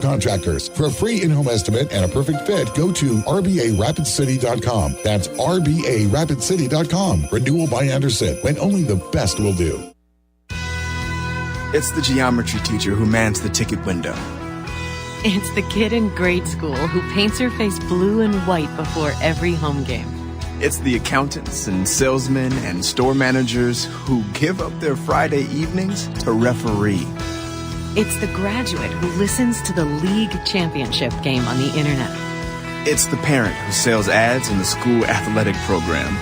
Contractors. For a free in-home estimate and a perfect fit, go to RBARapidCity.com. That's RBARapidCity.com. Renewal by Anderson, when only the best will do. It's the geometry teacher who mans the ticket window. It's the kid in grade school who paints her face blue and white before every home game. It's the accountants and salesmen and store managers who give up their Friday evenings to referee. It's the graduate who listens to the league championship game on the internet. It's the parent who sells ads in the school athletic program.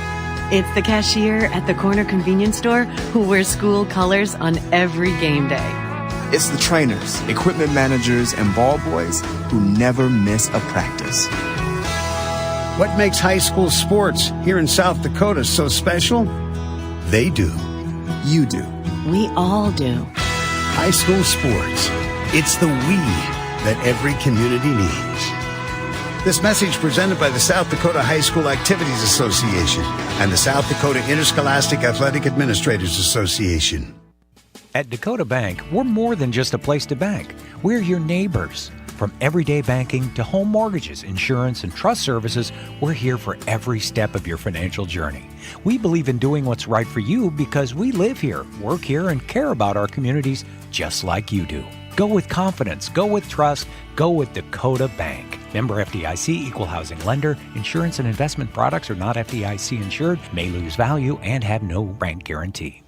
It's the cashier at the corner convenience store who wears school colors on every game day. It's the trainers, equipment managers, and ball boys who never miss a practice. What makes high school sports here in South Dakota so special? They do. You do. We all do. High school sports. It's the we that every community needs. This message presented by the South Dakota High School Activities Association and the South Dakota Interscholastic Athletic Administrators Association. At Dakota Bank, we're more than just a place to bank. We're your neighbors. From everyday banking to home mortgages, insurance, and trust services, we're here for every step of your financial journey. We believe in doing what's right for you because we live here, work here, and care about our communities just like you do. Go with confidence, go with trust, go with Dakota Bank. Member FDIC, equal housing lender. Insurance and investment products are not FDIC insured, may lose value, and have no bank guarantee.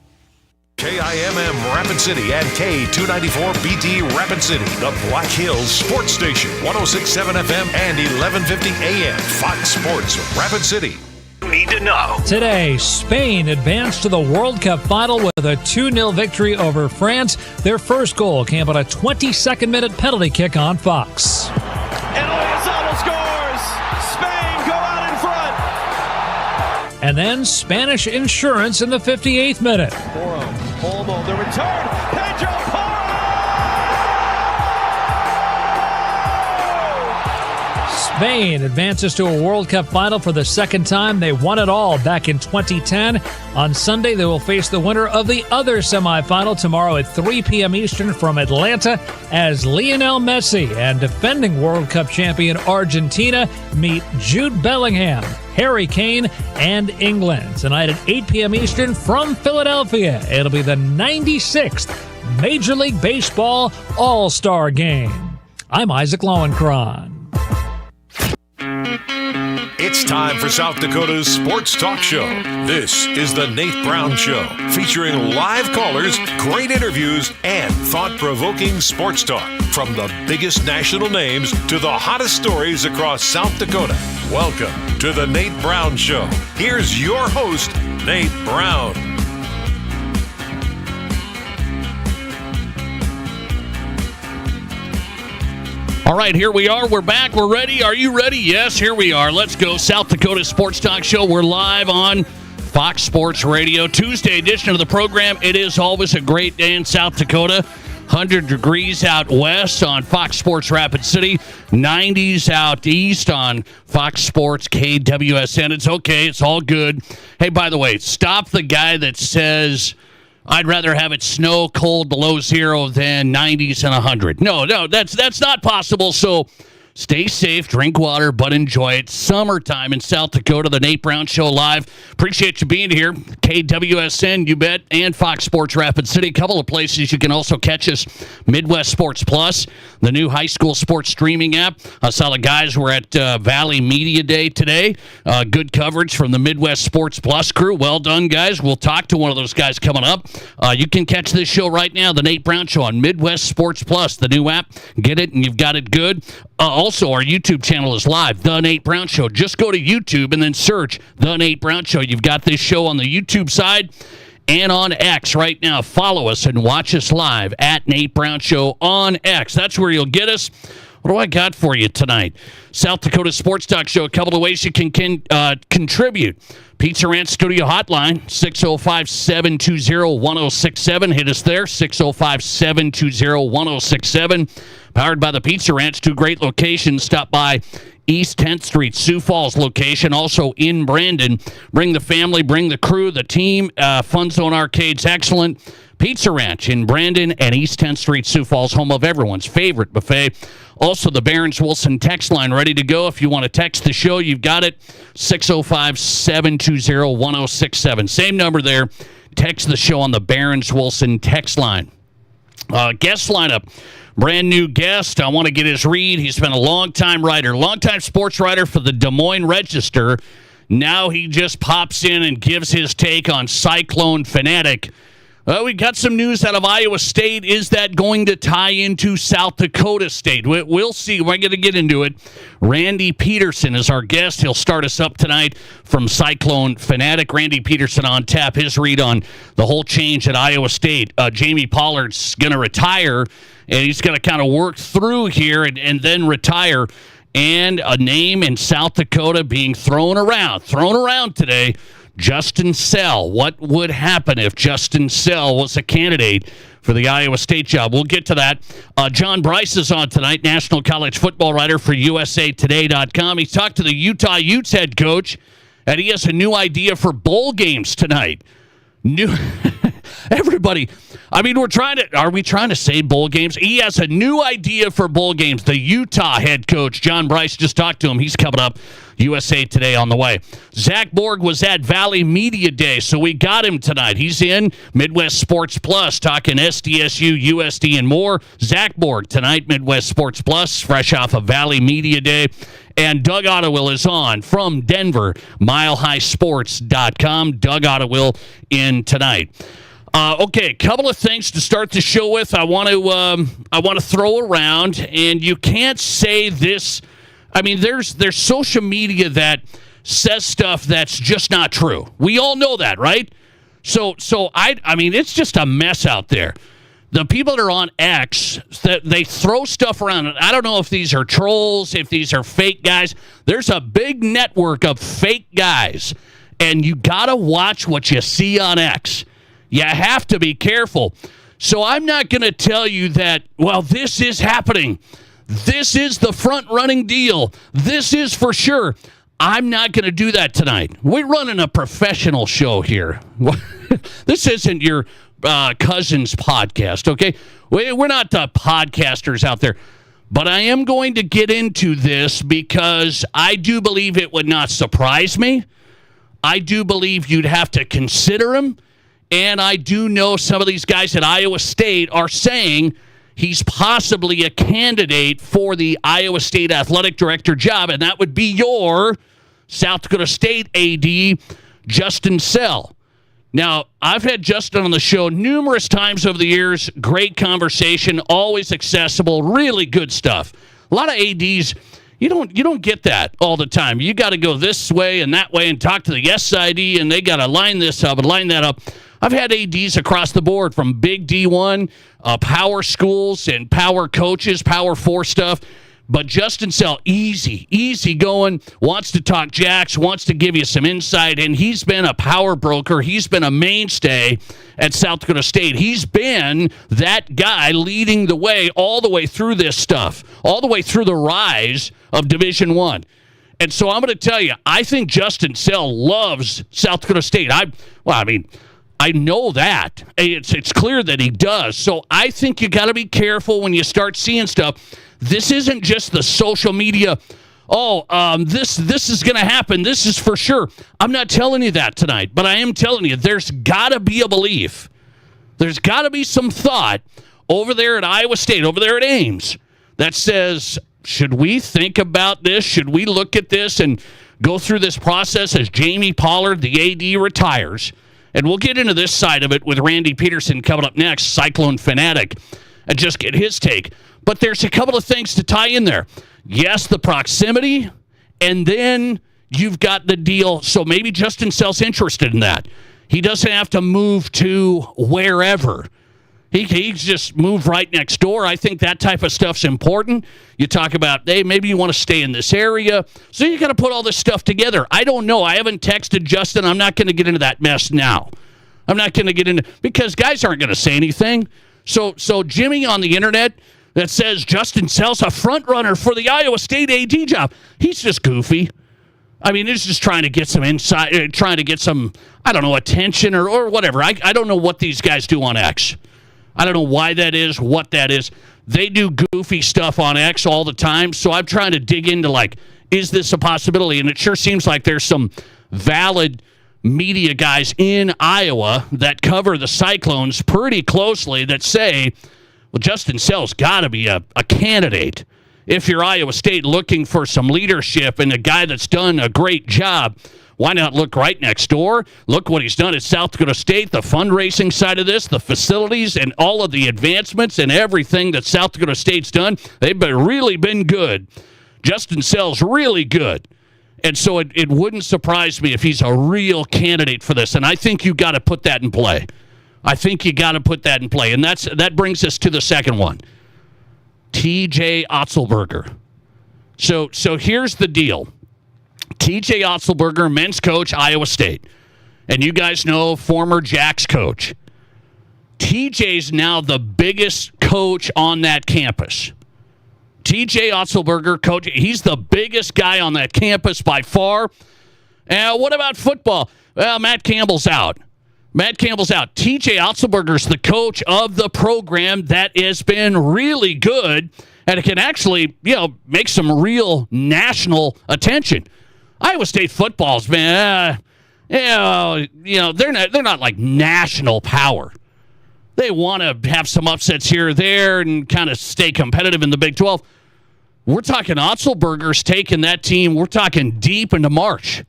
KIMM Rapid City and K294BT Rapid City, the Black Hills Sports Station, 106.7 FM and 1150 AM. Fox Sports Rapid City. Need to know. Today, Spain advanced to the World Cup final with a 2-0 victory over France. Their first goal came on a 22nd minute penalty kick on Fox. And Oyazabal scores! Spain go out in front! And then Spanish insurance in the 58th minute. Olmo, the return, Pedro Porro! Spain advances to a World Cup final for the second time. They won it all back in 2010. On Sunday, they will face the winner of the other semifinal tomorrow at 3 p.m. Eastern from Atlanta as Lionel Messi and defending World Cup champion Argentina meet Jude Bellingham, Harry Kane, and England. Tonight at 8 p.m. Eastern from Philadelphia, it'll be the 96th Major League Baseball All-Star Game. I'm Isaac Lowenkron. It's time for South Dakota's Sports Talk Show. This is the Nate Brown Show, featuring live callers, great interviews, and thought-provoking sports talk. From the biggest national names to the hottest stories across South Dakota. Welcome to the Nate Brown Show. Here's your host, Nate Brown. All right, here we are. We're back. We're ready. Are you ready? Yes, here we are. Let's go. South Dakota Sports Talk Show. We're live on Fox Sports Radio. Tuesday edition of the program. It is always a great day in South Dakota. 100 degrees out west on Fox Sports Rapid City. 90s out east on Fox Sports KWSN. It's okay. It's all good. Hey, by the way, stop the guy that says, I'd rather have it snow, cold, below zero than 90s and 100. No, that's not possible. So stay safe, drink water, but enjoy it. Summertime in South Dakota, the Nate Brown Show live. Appreciate you being here. KWSN, you bet, and Fox Sports Rapid City. A couple of places you can also catch us. Midwest Sports Plus, the new high school sports streaming app. I saw the guys were at Valley Media Day today. Good coverage from the Midwest Sports Plus crew. Well done, guys. We'll talk to one of those guys coming up. You can catch this show right now, the Nate Brown Show, on Midwest Sports Plus, the new app. Get it, and you've got it good. Also, our YouTube channel is live, The Nate Brown Show. Just go to YouTube and then search The Nate Brown Show. You've got this show on the YouTube side and on X right now. Follow us and watch us live at Nate Brown Show on X. That's where you'll get us. What do I got for you tonight? South Dakota Sports Talk Show. A couple of ways you can contribute. Pizza Ranch Studio Hotline, 605-720-1067. Hit us there, 605-720-1067. Powered by the Pizza Ranch, two great locations. Stop by East 10th Street, Sioux Falls location, also in Brandon. Bring the family, bring the crew, the team. Fun Zone Arcade's excellent. Pizza Ranch in Brandon and East 10th Street, Sioux Falls, home of everyone's favorite buffet. Also, the Barron's Wilson text line ready to go. If you want to text the show, you've got it, 605-720-1067. Same number there. Text the show on the Barron's Wilson text line. Guest lineup. Brand new guest. I want to get his read. He's been a longtime sports writer for the Des Moines Register. Now he just pops in and gives his take on Cyclone Fanatic. Well, we got some news out of Iowa State. Is that going to tie into South Dakota State? We'll see. We're going to get into it. Randy Peterson is our guest. He'll start us up tonight from Cyclone Fanatic. Randy Peterson on tap. His read on the whole change at Iowa State. Jamie Pollard's going to retire, and he's going to kind of work through here and then retire. And a name in South Dakota being thrown around today. Justin Sell. What would happen if Justin Sell was a candidate for the Iowa State job? We'll get to that. John Bryce is on tonight, national college football writer for USAtoday.com. He talked to the Utah Utes head coach, and he has a new idea for bowl games tonight. Everybody, I mean, are we trying to say bowl games? He has a new idea for bowl games. The Utah head coach, John Bryce, just talked to him. He's coming up. USA Today on the way. Zach Borg was at Valley Media Day, so we got him tonight. He's in Midwest Sports Plus, talking SDSU, USD, and more. Zach Borg tonight, Midwest Sports Plus, fresh off of Valley Media Day. And Doug Ottewill is on from Denver, milehighsports.com. Doug Ottewill in tonight. Okay, a couple of things to start the show with. I want to throw around, and you can't say this. I mean, there's social media that says stuff that's just not true. We all know that, right? So I mean, it's just a mess out there. The people that are on X, they throw stuff around. I don't know if these are trolls, if these are fake guys. There's a big network of fake guys, and you got to watch what you see on X. You have to be careful. So I'm not going to tell you that, well, this is happening. This is the front-running deal. This is for sure. I'm not going to do that tonight. We're running a professional show here. This isn't your cousin's podcast, okay? We're not the podcasters out there. But I am going to get into this because I do believe it would not surprise me. I do believe you'd have to consider him. And I do know some of these guys at Iowa State are saying he's possibly a candidate for the Iowa State athletic director job, and that would be your South Dakota State AD, Justin Sell. Now, I've had Justin on the show numerous times over the years. Great conversation, always accessible, really good stuff. A lot of ADs, you don't get that all the time. You got to go this way and that way and talk to the SID, and they got to line this up and line that up. I've had ADs across the board from big D1, power schools and power coaches, Power 4 stuff. But Justin Sell, easy going, wants to talk jacks, wants to give you some insight, and he's been a power broker. He's been a mainstay at South Dakota State. He's been that guy leading the way all the way through this stuff, all the way through the rise of Division I. And so I'm going to tell you, I think Justin Sell loves South Dakota State. I know that. It's clear that he does. So I think you got to be careful when you start seeing stuff. This isn't just the social media, this is going to happen. This is for sure. I'm not telling you that tonight, but I am telling you there's got to be a belief. There's got to be some thought over there at Iowa State, over there at Ames, that says, should we think about this? Should we look at this and go through this process as Jamie Pollard, the AD, retires? And we'll get into this side of it with Randy Peterson coming up next, Cyclone Fanatic, and just get his take. But there's a couple of things to tie in there. Yes, the proximity, and then you've got the deal. So maybe Justin Sell's interested in that. He doesn't have to move to wherever. He just moved right next door. I think that type of stuff's important. You talk about, hey, maybe you want to stay in this area. So you got to put all this stuff together. I don't know. I haven't texted Justin. I'm not going to get into that mess now. I'm not going to get into, because guys aren't going to say anything. So Jimmy on the internet that says Justin Sell's a front runner for the Iowa State AD job, he's just goofy. I mean, it's just trying to get some insight, trying to get some, I don't know, attention or whatever. I don't know what these guys do on X. I don't know why that is, what that is. They do goofy stuff on X all the time, so I'm trying to dig into, like, is this a possibility? And it sure seems like there's some valid media guys in Iowa that cover the Cyclones pretty closely that say, well, Justin Sell's got to be a candidate. If you're Iowa State looking for some leadership and a guy that's done a great job, why not look right next door? Look what he's done at South Dakota State, the fundraising side of this, the facilities, and all of the advancements and everything that South Dakota State's done. They've really been good. Justin Sell's really good. And so it wouldn't surprise me if he's a real candidate for this. And I think you got to put that in play. And that brings us to the second one. TJ Otzelberger. So here's the deal. TJ Otzelberger, men's coach, Iowa State. And you guys know, former Jacks coach. TJ's now the biggest coach on that campus. TJ Otzelberger, coach, he's the biggest guy on that campus by far. What about football? Well, Matt Campbell's out. TJ Otzelberger's the coach of the program that has been really good, and it can actually, make some real national attention. Iowa State football's been, they're not like national power. They want to have some upsets here or there and kind of stay competitive in the Big 12. We're talking Otzelberger's taking that team. We're talking deep into March.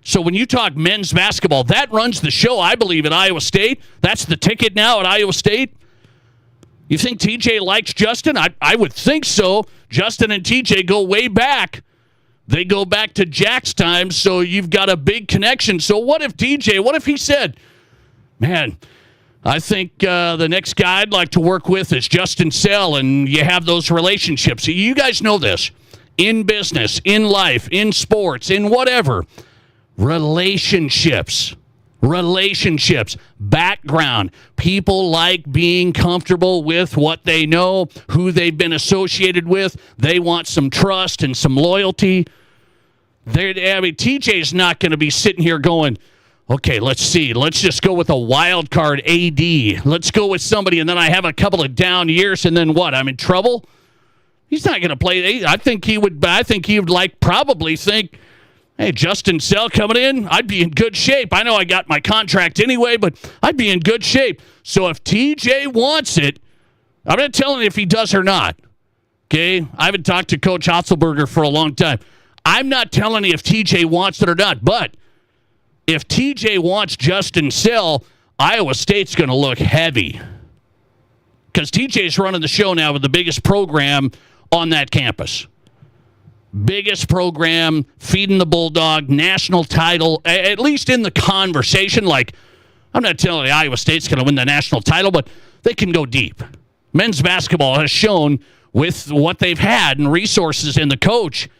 So when you talk men's basketball, that runs the show, I believe, at Iowa State. That's the ticket now at Iowa State. You think TJ likes Justin? I would think so. Justin and TJ go way back. They go back to Jack's time, so you've got a big connection. So what if he said, man, I think the next guy I'd like to work with is Justin Sell, and you have those relationships. You guys know this. In business, in life, in sports, in whatever. Relationships, background. People like being comfortable with what they know, who they've been associated with. They want some trust and some loyalty. TJ's not going to be sitting here going, okay, let's see. Let's just go with a wild card AD. Let's go with somebody, and then I have a couple of down years, and then what? I'm in trouble? He's not going to play. I think he would probably think, hey, Justin Sell coming in, I'd be in good shape. I know I got my contract anyway, but I'd be in good shape. So if TJ wants it, I'm not telling you if he does or not. Okay? I haven't talked to Coach Otzelberger for a long time. I'm not telling you if TJ wants it or not, but if TJ wants Justin Sell, Iowa State's going to look heavy. Because TJ's running the show now with the biggest program on that campus. Biggest program, feeding the Bulldog, national title, at least in the conversation. Like, I'm not telling you Iowa State's going to win the national title, but they can go deep. Men's basketball has shown with what they've had and resources in the coach,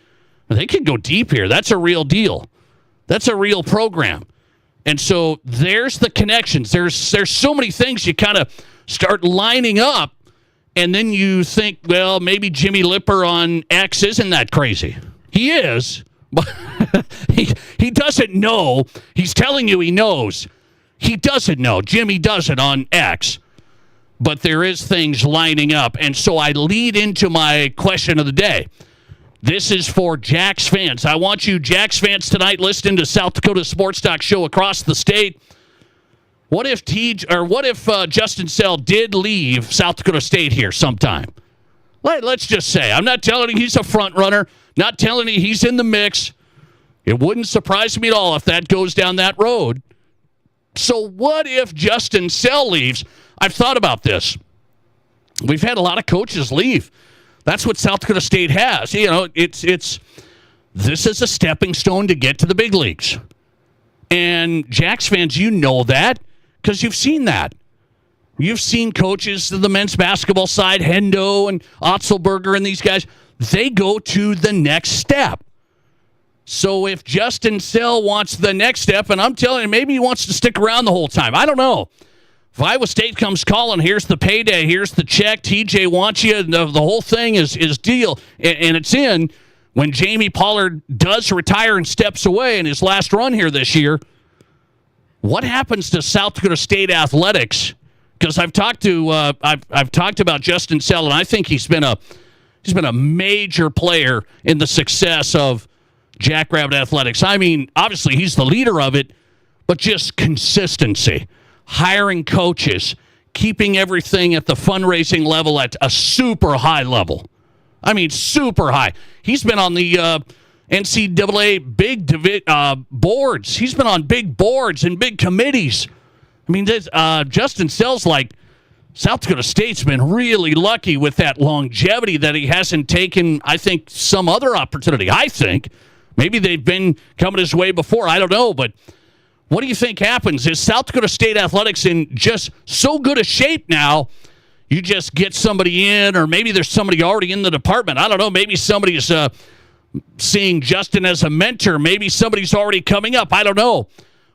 they can go deep here. That's a real deal. That's a real program. And so there's the connections. There's so many things you kind of start lining up. And then you think, well, maybe Jimmy Lipper on X isn't that crazy. He is, but he doesn't know. He's telling you he knows. He doesn't know. Jimmy doesn't on X. But there is things lining up. And so I lead into my question of the day. This is for Jacks fans. I want you Jacks fans tonight listening to South Dakota Sports Talk Show across the state. What if Justin Sell did leave South Dakota State here sometime? Let's just say. I'm not telling you he's a front runner. Not telling you he's in the mix. It wouldn't surprise me at all if that goes down that road. So what if Justin Sell leaves? I've thought about this. We've had a lot of coaches leave. That's what South Dakota State has. This is a stepping stone to get to the big leagues. And Jacks fans, you know that because you've seen that. You've seen coaches of the men's basketball side, Hendo and Otzelberger and these guys, they go to the next step. So if Justin Sell wants the next step, and I'm telling you, maybe he wants to stick around the whole time. I don't know. If Iowa State comes calling, here's the payday, here's the check, TJ wants you, the whole thing is deal, and it's in. when Jamie Pollard does retire and steps away in his last run here this year, what happens to South Dakota State athletics? Because I've talked about Justin Sell, and I think he's been a major player in the success of Jackrabbit Athletics. I mean, obviously he's the leader of it, but just consistency, hiring coaches, keeping everything at the fundraising level at a super high level. I mean, super high. He's been on the NCAA big boards. He's been on big boards and big committees. I mean, Justin Sell's like, South Dakota State's been really lucky with that longevity that he hasn't taken, I think, some other opportunity. I think. Maybe they've been coming his way before. I don't know, but what do you think happens? Is South Dakota State athletics in just so good a shape now, you just get somebody in, or maybe there's somebody already in the department. I don't know. Maybe somebody's seeing Justin as a mentor. Maybe somebody's already coming up. I don't know.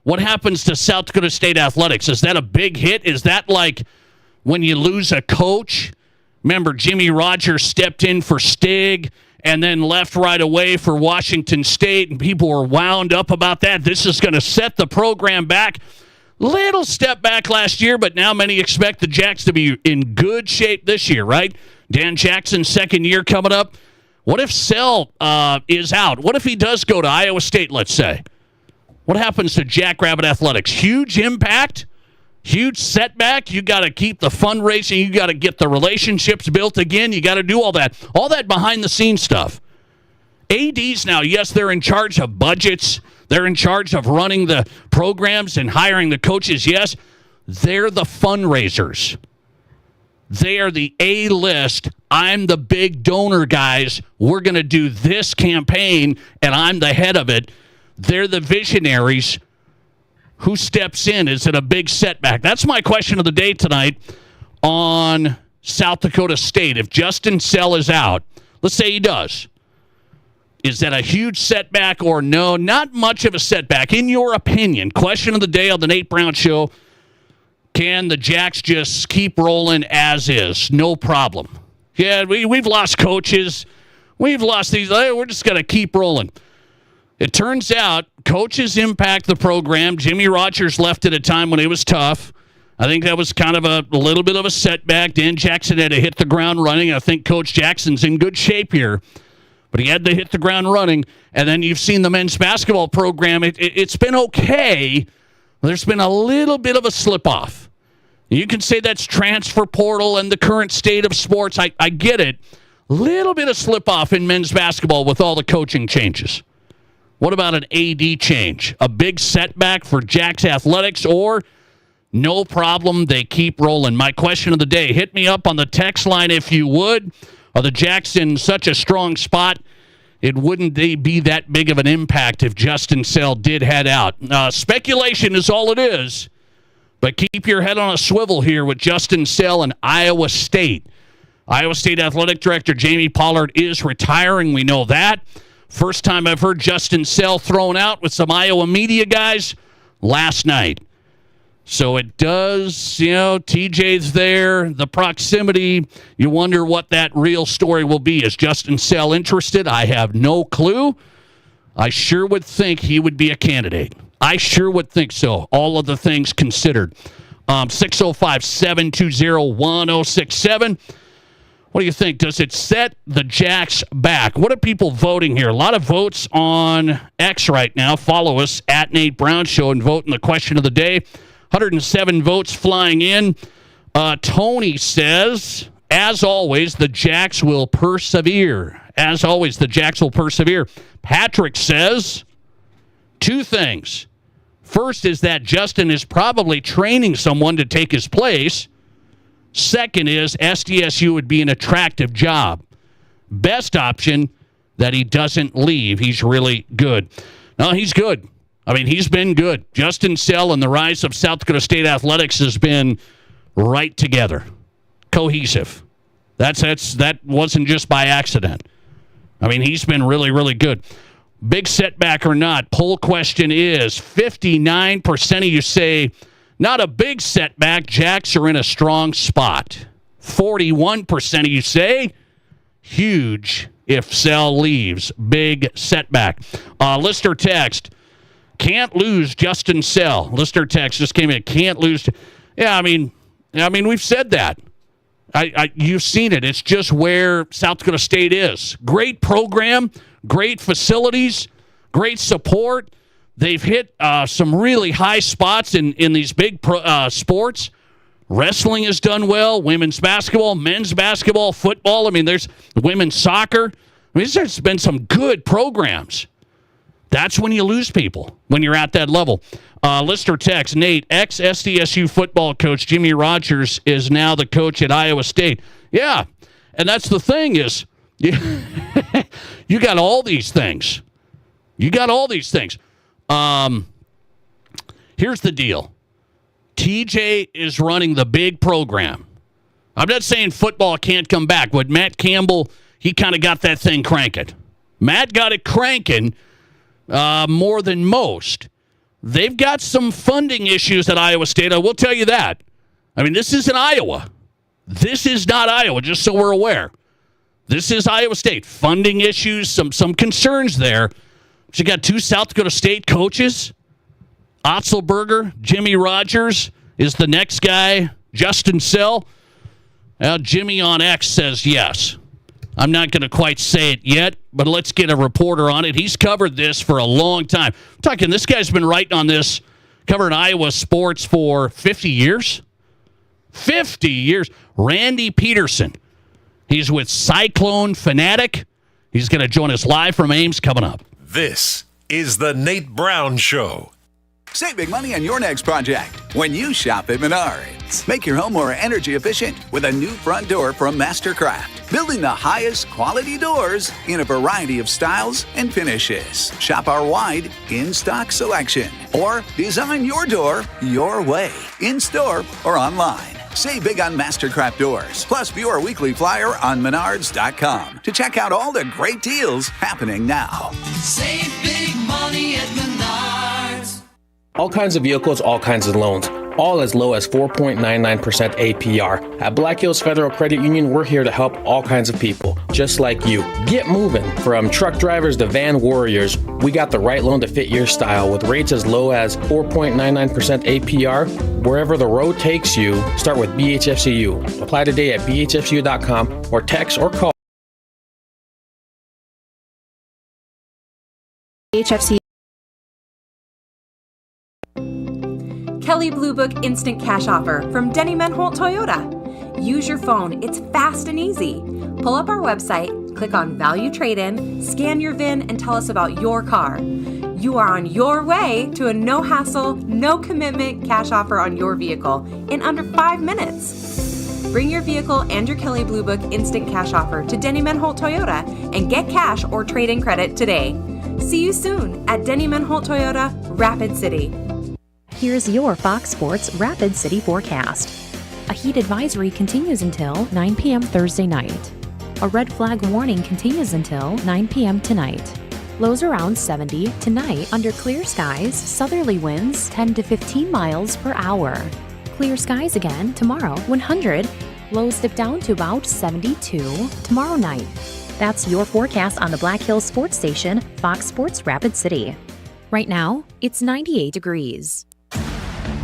What happens to South Dakota State athletics? Is that a big hit? Is that like when you lose a coach? Remember, Jimmy Rogers stepped in for Stig and then left right away for Washington State, and people were wound up about that. This is going to set the program back. Little step back last year, but now many expect the Jacks to be in good shape this year, right? Dan Jackson's second year coming up. What if Sell is out? What if he does go to Iowa State, let's say? What happens to Jackrabbit Athletics? Huge impact? Huge setback? You got to keep the fundraising. You got to get the relationships built again. You got to do all that behind-the-scenes stuff. ADs now, yes, they're in charge of budgets. They're in charge of running the programs and hiring the coaches. Yes, they're the fundraisers. They are the A-list. I'm the big donor, guys. We're going to do this campaign, and I'm the head of it. They're the visionaries. Who steps in? Is it a big setback? That's my question of the day tonight on South Dakota State. If Justin Sell is out, let's say he does. Is that a huge setback or no? Not much of a setback. In your opinion, question of the day on the Nate Brown Show, can the Jacks just keep rolling as is? No problem. Yeah, we've lost coaches. We've lost these. We're just going to keep rolling. It turns out coaches impact the program. Jimmy Rogers left at a time when it was tough. I think that was kind of a little bit of a setback. Dan Jackson had to hit the ground running. I think Coach Jackson's in good shape here. But he had to hit the ground running. And then you've seen the men's basketball program. It's been okay. There's been a little bit of a slip-off. You can say that's transfer portal and the current state of sports. I get it. Little bit of slip-off in men's basketball with all the coaching changes. What about an AD change? A big setback for Jacks Athletics, or no problem, they keep rolling? My question of the day, hit me up on the text line if you would. Are the Jacks in such a strong spot, it wouldn't be that big of an impact if Justin Sell did head out? Speculation is all it is, but keep your head on a swivel here with Justin Sell and Iowa State. Iowa State Athletic Director Jamie Pollard is retiring. We know that. First time I've heard Justin Sell thrown out with some Iowa media guys last night. So it does, TJ's there, the proximity. You wonder what that real story will be. Is Justin Sell interested? I have no clue. I sure would think he would be a candidate. I sure would think so, all of the things considered. 605-720-1067. What do you think? Does it set the Jacks back? What are people voting here? A lot of votes on X right now. Follow us at Nate Brown Show and vote in the question of the day. 107 votes flying in. Tony says, as always, the Jacks will persevere. As always, the Jacks will persevere. Patrick says two things. First is that Justin is probably training someone to take his place. Second is SDSU would be an attractive job. Best option, that he doesn't leave. He's really good. No, he's good. I mean, he's been good. Justin Sell and the rise of South Dakota State athletics has been right together. Cohesive. That wasn't just by accident. I mean, he's been really, really good. Big setback or not, poll question is 59% of you say not a big setback. Jacks are in a strong spot. 41% of you say huge if Sell leaves. Big setback. Listener text, can't lose Justin Sell. Listener text just came in, can't lose. Yeah, I mean, we've said that. You've seen it. It's just where South Dakota State is. Great program, great facilities, great support. They've hit some really high spots in these big sports. Wrestling has done well. Women's basketball, men's basketball, football. I mean, there's women's soccer. I mean, there's been some good programs. That's when you lose people, when you're at that level. Listener text, Nate, ex-SDSU football coach Jimmy Rogers is now the coach at Iowa State. Yeah, and that's the thing is, you got all these things. You got all these things. Here's the deal. TJ is running the big program. I'm not saying football can't come back. With Matt Campbell, he kind of got that thing cranking. Matt got it cranking more than most. They've got some funding issues at Iowa State. I will tell you that. I mean, this isn't Iowa. This is not Iowa, just so we're aware. This is Iowa State. Funding issues, some concerns there. But you got two South Dakota State coaches. Otzelberger, Jimmy Rogers is the next guy. Justin Sell. Jimmy on X says yes. I'm not going to quite say it yet, but let's get a reporter on it. He's covered this for a long time. I'm talking, this guy's been writing on this, covering Iowa sports for 50 years. 50 years. Randy Peterson. He's with Cyclone Fanatic. He's going to join us live from Ames coming up. This is the Nate Brown Show. Save big money on your next project when you shop at Menards. Make your home more energy efficient with a new front door from Mastercraft. Building the highest quality doors in a variety of styles and finishes. Shop our wide in-stock selection. Or design your door your way, in-store or online. Save big on Mastercraft doors. Plus, view our weekly flyer on Menards.com to check out all the great deals happening now. Save big money at Menards. All kinds of vehicles, all kinds of loans, all as low as 4.99% APR. At Black Hills Federal Credit Union, we're here to help all kinds of people, just like you. Get moving. From truck drivers to van warriors, we got the right loan to fit your style with rates as low as 4.99% APR. Wherever the road takes you, start with BHFCU. Apply today at bhfcu.com or text or call BHFCU. Kelley Blue Book Instant Cash Offer from Denny Menholt Toyota. Use your phone. It's fast and easy. Pull up our website, click on Value Trade-In, scan your VIN, and tell us about your car. You are on your way to a no-hassle, no-commitment cash offer on your vehicle in under 5 minutes. Bring your vehicle and your Kelley Blue Book Instant Cash Offer to Denny Menholt Toyota and get cash or trade-in credit today. See you soon at Denny Menholt Toyota, Rapid City. Here's your Fox Sports Rapid City forecast. A heat advisory continues until 9 p.m. Thursday night. A red flag warning continues until 9 p.m. tonight. Lows around 70 tonight under clear skies, southerly winds 10 to 15 miles per hour. Clear skies again tomorrow, 100. Lows dip down to about 72 tomorrow night. That's your forecast on the Black Hills Sports Station, Fox Sports Rapid City. Right now, it's 98 degrees.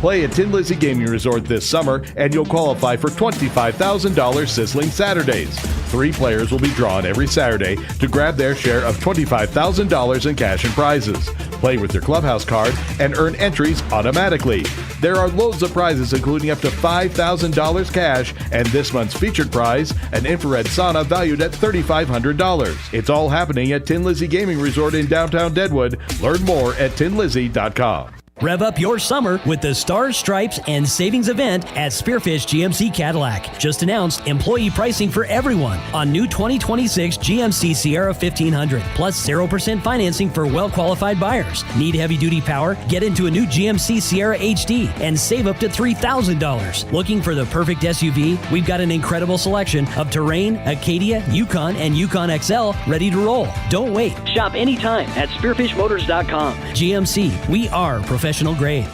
Play at Tin Lizzy Gaming Resort this summer, and you'll qualify for $25,000 Sizzling Saturdays. 3 players will be drawn every Saturday to grab their share of $25,000 in cash and prizes. Play with your Clubhouse card and earn entries automatically. There are loads of prizes, including up to $5,000 cash, and this month's featured prize, an infrared sauna valued at $3,500. It's all happening at Tin Lizzy Gaming Resort in downtown Deadwood. Learn more at tinlizzy.com. Rev up your summer with the Stars, Stripes, and Savings event at Spearfish GMC Cadillac. Just announced employee pricing for everyone on new 2026 GMC Sierra 1500, plus 0% financing for well-qualified buyers. Need heavy-duty power? Get into a new GMC Sierra HD and save up to $3,000. Looking for the perfect SUV? We've got an incredible selection of Terrain, Acadia, Yukon, and Yukon XL ready to roll. Don't wait. Shop anytime at SpearfishMotors.com. GMC, we are professional grade.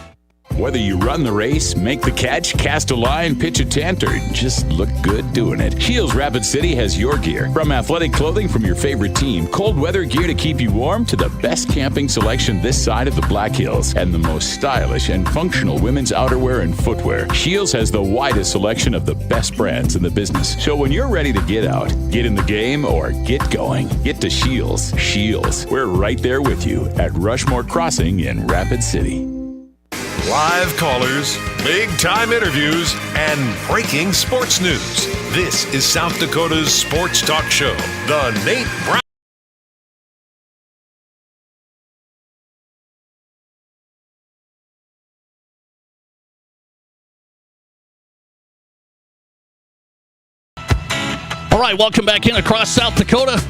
Whether you run the race, make the catch, cast a line, pitch a tent, or just look good doing it, Shields Rapid City has your gear. From athletic clothing from your favorite team, cold weather gear to keep you warm, to the best camping selection this side of the Black Hills, and the most stylish and functional women's outerwear and footwear. Shields has the widest selection of the best brands in the business. So when you're ready to get out, get in the game, or get going, get to Shields. Shields, we're right there with you at Rushmore Crossing in Rapid City. Live callers, big-time interviews, and breaking sports news. This is South Dakota's Sports Talk Show, The Nate Brown. All right, welcome back in across South Dakota.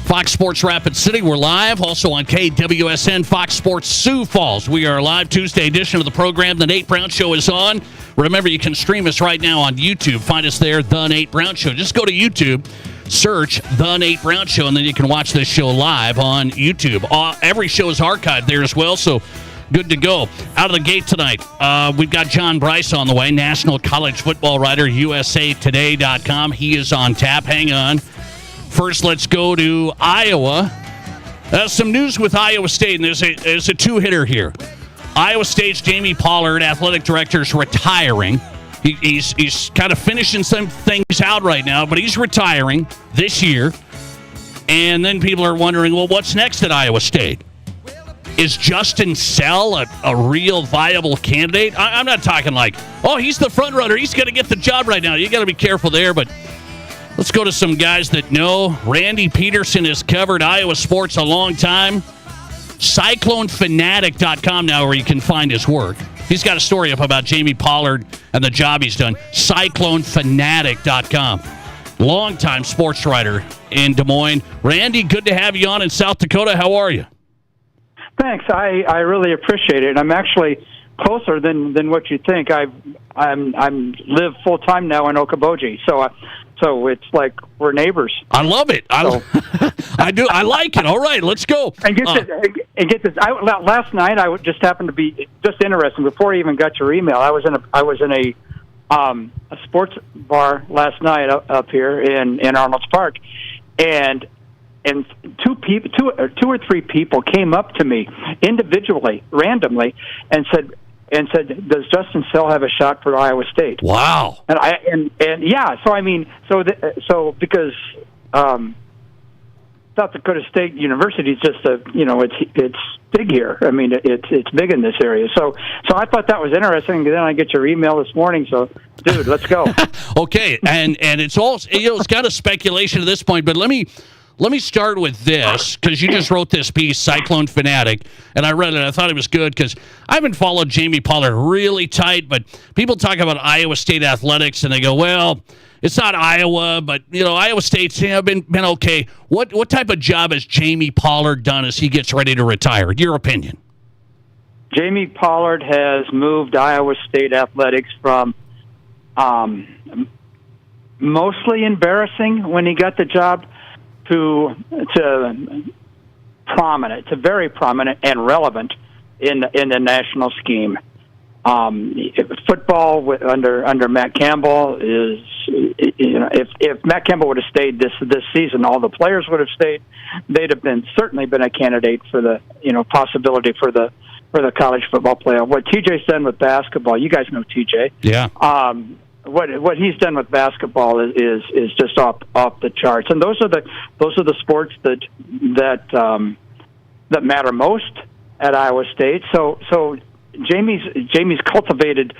Fox Sports Rapid City. We're live also on KWSN Fox Sports Sioux Falls. We are live Tuesday edition of the program. The Nate Brown Show is on. Remember, you can stream us right now on YouTube. Find us there, The Nate Brown Show. Just go to YouTube, search The Nate Brown Show, and then you can watch this show live on YouTube. Every show is archived there as well, so good to go. Out of the gate tonight, we've got John Bryce on the way, national college football writer, USAtoday.com. He is on tap. Hang on. First, let's go to Iowa. Some news with Iowa State, and there's a two-hitter here. Iowa State's Jamie Pollard, athletic director, is retiring. He's kind of finishing some things out right now, but he's retiring this year. And then people are wondering, well, what's next at Iowa State? Is Justin Sell a real viable candidate? I'm not talking like, oh, he's the front runner. He's going to get the job right now. You got to be careful there, but let's go to some guys that know. Randy Peterson has covered Iowa sports a long time. CycloneFanatic.com now where you can find his work. He's got a story up about Jamie Pollard and the job he's done. CycloneFanatic.com. Longtime sports writer in Des Moines. Randy, good to have you on in South Dakota. How are you? Thanks. I really appreciate it. I'm actually closer than what you think. I'm live full time now in Okoboji, so it's like we're neighbors. I love it. I do. I like it. All right, let's go. And get this. Last night I just happened to be just interesting. Before I even got your email, I was in a sports bar last night up here in Arnold's Park, and two or three people came up to me individually, randomly, and said, "Does Justin Sell have a shot for Iowa State?" Wow! And yeah, so I mean, so because South Dakota State University is just it's big here. I mean, it's big in this area. So I thought that was interesting. Then I get your email this morning. So, dude, let's go. Okay, and it's all it's kind of speculation at this point, but let me start with this, because you just wrote this piece, Cyclone Fanatic, and I read it. I thought it was good because I haven't followed Jamie Pollard really tight, but people talk about Iowa State athletics, and they go, well, it's not Iowa, but Iowa State's been okay. What type of job has Jamie Pollard done as he gets ready to retire? Your opinion? Jamie Pollard has moved Iowa State athletics from mostly embarrassing when he got the job to prominent, to very prominent and relevant in the national scheme. Football under Matt Campbell is, if Matt Campbell would have stayed this season, all the players would have stayed. They'd have certainly been a candidate for the possibility for the college football playoff. What TJ's done with basketball, you guys know TJ. Yeah. What he's done with basketball is just off the charts, and those are the sports that matter most at Iowa State. So Jamie's cultivated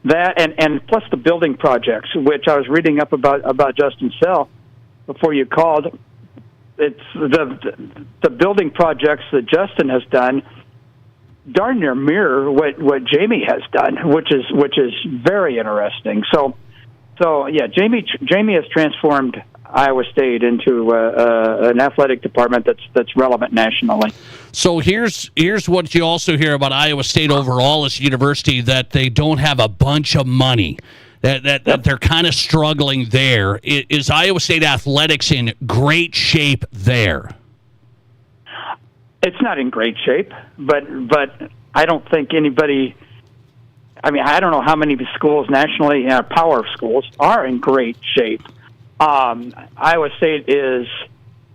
that, and plus the building projects, which I was reading up about Justin Sell before you called. It's the building projects that Justin has done darn near mirror what Jamie has done, which is very interesting. So yeah, Jamie has transformed Iowa State into an athletic department that's relevant nationally. So here's what you also hear about Iowa State overall as a university, that they don't have a bunch of money, that they're kind of struggling there. Is Iowa State athletics in great shape there? It's not in great shape, but I don't think anybody I mean, I don't know how many schools nationally, power schools, are in great shape. Iowa State is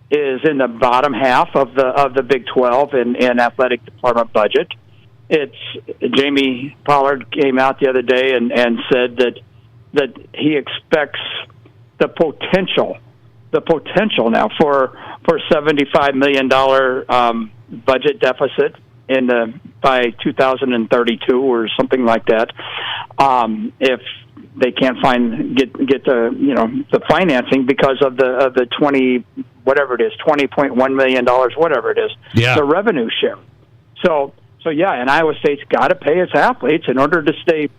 in the bottom half of the Big 12 in athletic department budget. Jamie Pollard came out the other day and said that he expects the potential now for $75 million budget deficit by 2032 or something like that. If they can't get the financing because of the $20.1 million, whatever it is, the revenue share. So yeah, and Iowa State's got to pay its athletes in order to stay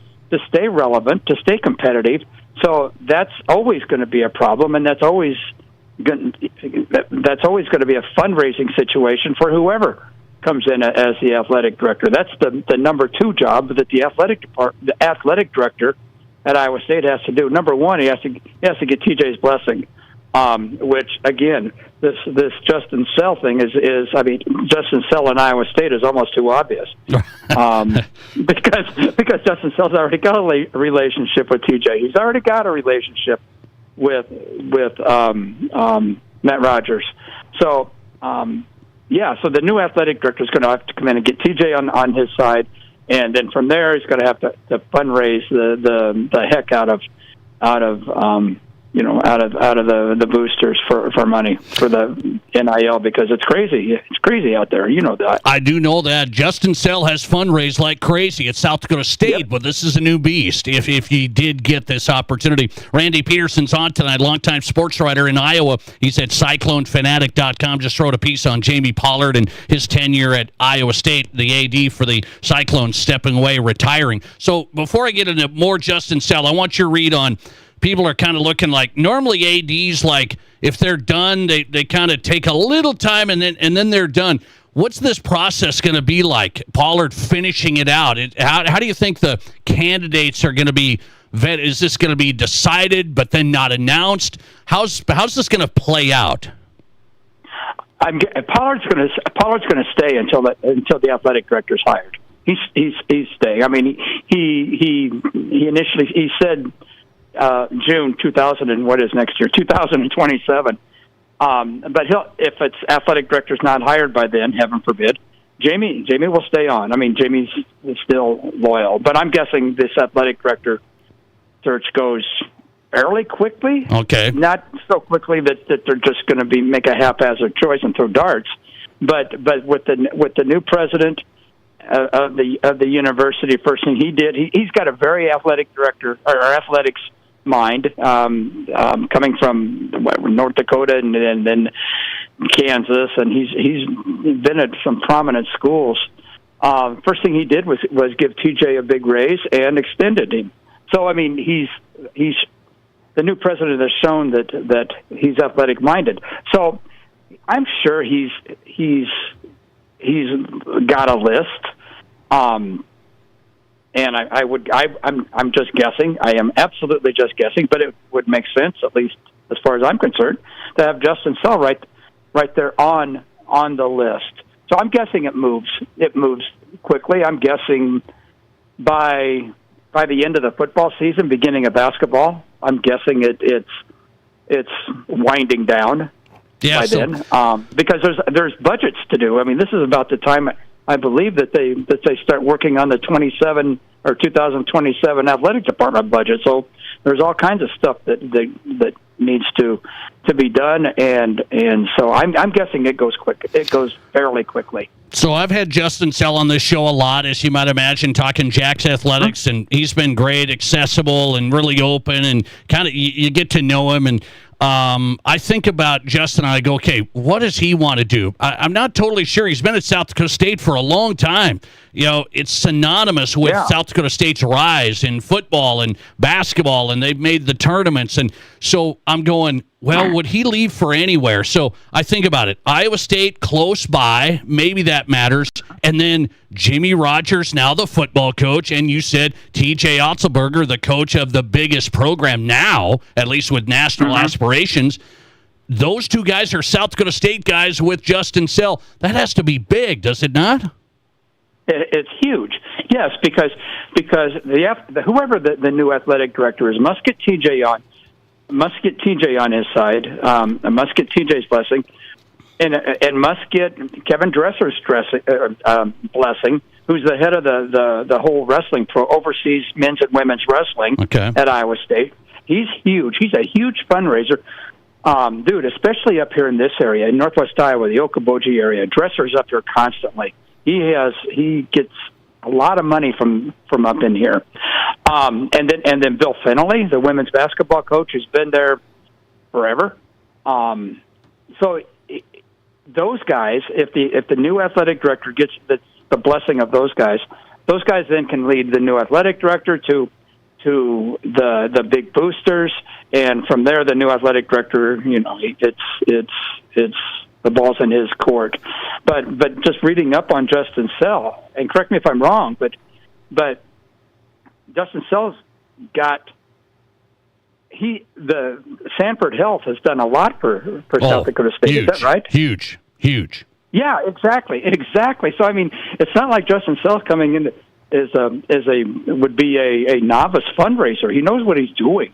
relevant, to stay competitive. So that's always going to be a problem, and that's always going to be a fundraising situation for whoever comes in as the athletic director. That's the number 2 job that the athletic director at Iowa State has to do. Number 1, he has to get TJ's blessing, which again, this Justin Sell thing is Justin Sell in Iowa State is almost too obvious, because Justin Sell's already got a relationship with TJ. He's already got a relationship with Matt Rogers. So so the new athletic director is going to have to come in and get TJ on his side, and then from there he's going to have to fundraise the heck out of the boosters for money for the NIL, because it's crazy out there. You know that. I do know that. Justin Sell has fundraised like crazy at South Dakota State, but this is a new beast if he did get this opportunity. Randy Peterson's on tonight, longtime sports writer in Iowa. He's at CycloneFanatic.com. Just wrote a piece on Jamie Pollard and his tenure at Iowa State, the AD for the Cyclones stepping away, retiring. So before I get into more Justin Sell, I want your read on, people are kind of looking like, normally ADs, like if they're done, they kind of take a little time and then they're done. What's this process going to be like? Pollard finishing it out. How do you think the candidates are going to be vetted? Is this going to be decided but then not announced? How's this going to play out? Pollard's going to stay until the athletic director's hired. He's staying. I mean, he initially said June 2027. But if its athletic director's not hired by then, heaven forbid, Jamie will stay on. I mean, Jamie's still loyal, but I'm guessing this athletic director search goes fairly quickly. Okay, not so quickly that they're just going to make a haphazard choice and throw darts, but with the new president of the university, first thing he did, he's got a very athletic director or athletics mind, coming from North Dakota and then Kansas, and he's been at some prominent schools. First thing he did was give TJ a big raise and extended him. So I mean, he's the new president has shown that he's athletic minded. So I'm sure he's got a list. And I'm just guessing. I am absolutely just guessing, but it would make sense, at least as far as I'm concerned, to have Justin Sell right there on the list. So I'm guessing it moves quickly. I'm guessing by the end of the football season, beginning of basketball, I'm guessing it's winding down by then, because there's budgets to do. I mean, this is about the time I believe that they start working on the 2027 athletic department budget. So there's all kinds of stuff that needs to be done, and so I'm guessing it goes quick. It goes fairly quickly. So I've had Justin Sell on this show a lot, as you might imagine, talking Jack's athletics, and he's been great, accessible, and really open, and kind of you get to know him. And I think about Justin, and I go, okay, what does he want to do? I'm not totally sure. He's been at South Dakota State for a long time. You know, it's synonymous with South Dakota State's rise in football and basketball, and they've made the tournaments. And so I'm going, well, would he leave for anywhere? So I think about it. Iowa State, close by, maybe that matters. And then Jimmy Rogers, now the football coach, and you said TJ Otzelberger, the coach of the biggest program now, at least with national aspirations. Those two guys are South Dakota State guys with Justin Sell. That has to be big, does it not? It's huge. Yes, because whoever the new athletic director is must get TJ on his side, must get TJ's blessing, and must get Kevin Dresser's blessing, who's the head of the whole wrestling oversees men's and women's wrestling at Iowa State. He's huge. He's a huge fundraiser. Dude, especially up here in this area, in Northwest Iowa, the Okoboji area. Dresser's up here constantly. He gets a lot of money from up in here. And then Bill Finley, the women's basketball coach, who's been there forever. So those guys, if the new athletic director gets the blessing of those guys then can lead the new athletic director to the big boosters, and from there the new athletic director, it's the ball's in his court. But just reading up on Justin Sell, and correct me if I'm wrong, but Justin Sell's got the Sanford Health has done a lot for South Dakota State. Huge, is that right? Huge. Yeah, exactly. So I mean, it's not like Justin Sell's coming in would be a novice fundraiser. He knows what he's doing.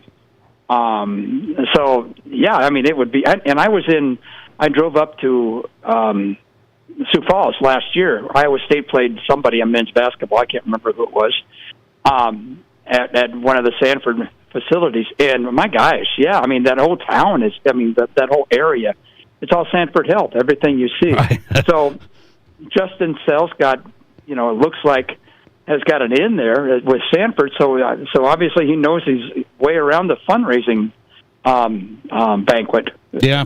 So yeah, I mean, it would be. And I drove up to Sioux Falls last year. Iowa State played somebody in men's basketball. I can't remember who it was. At one of the Sanford facilities, and my gosh, yeah, I mean that whole town is. I mean that whole area. It's all Sanford Health. Everything you see. Right. So Justin Sell's got, it looks like has got an in there with Sanford. So obviously he knows his way around the fundraising banquet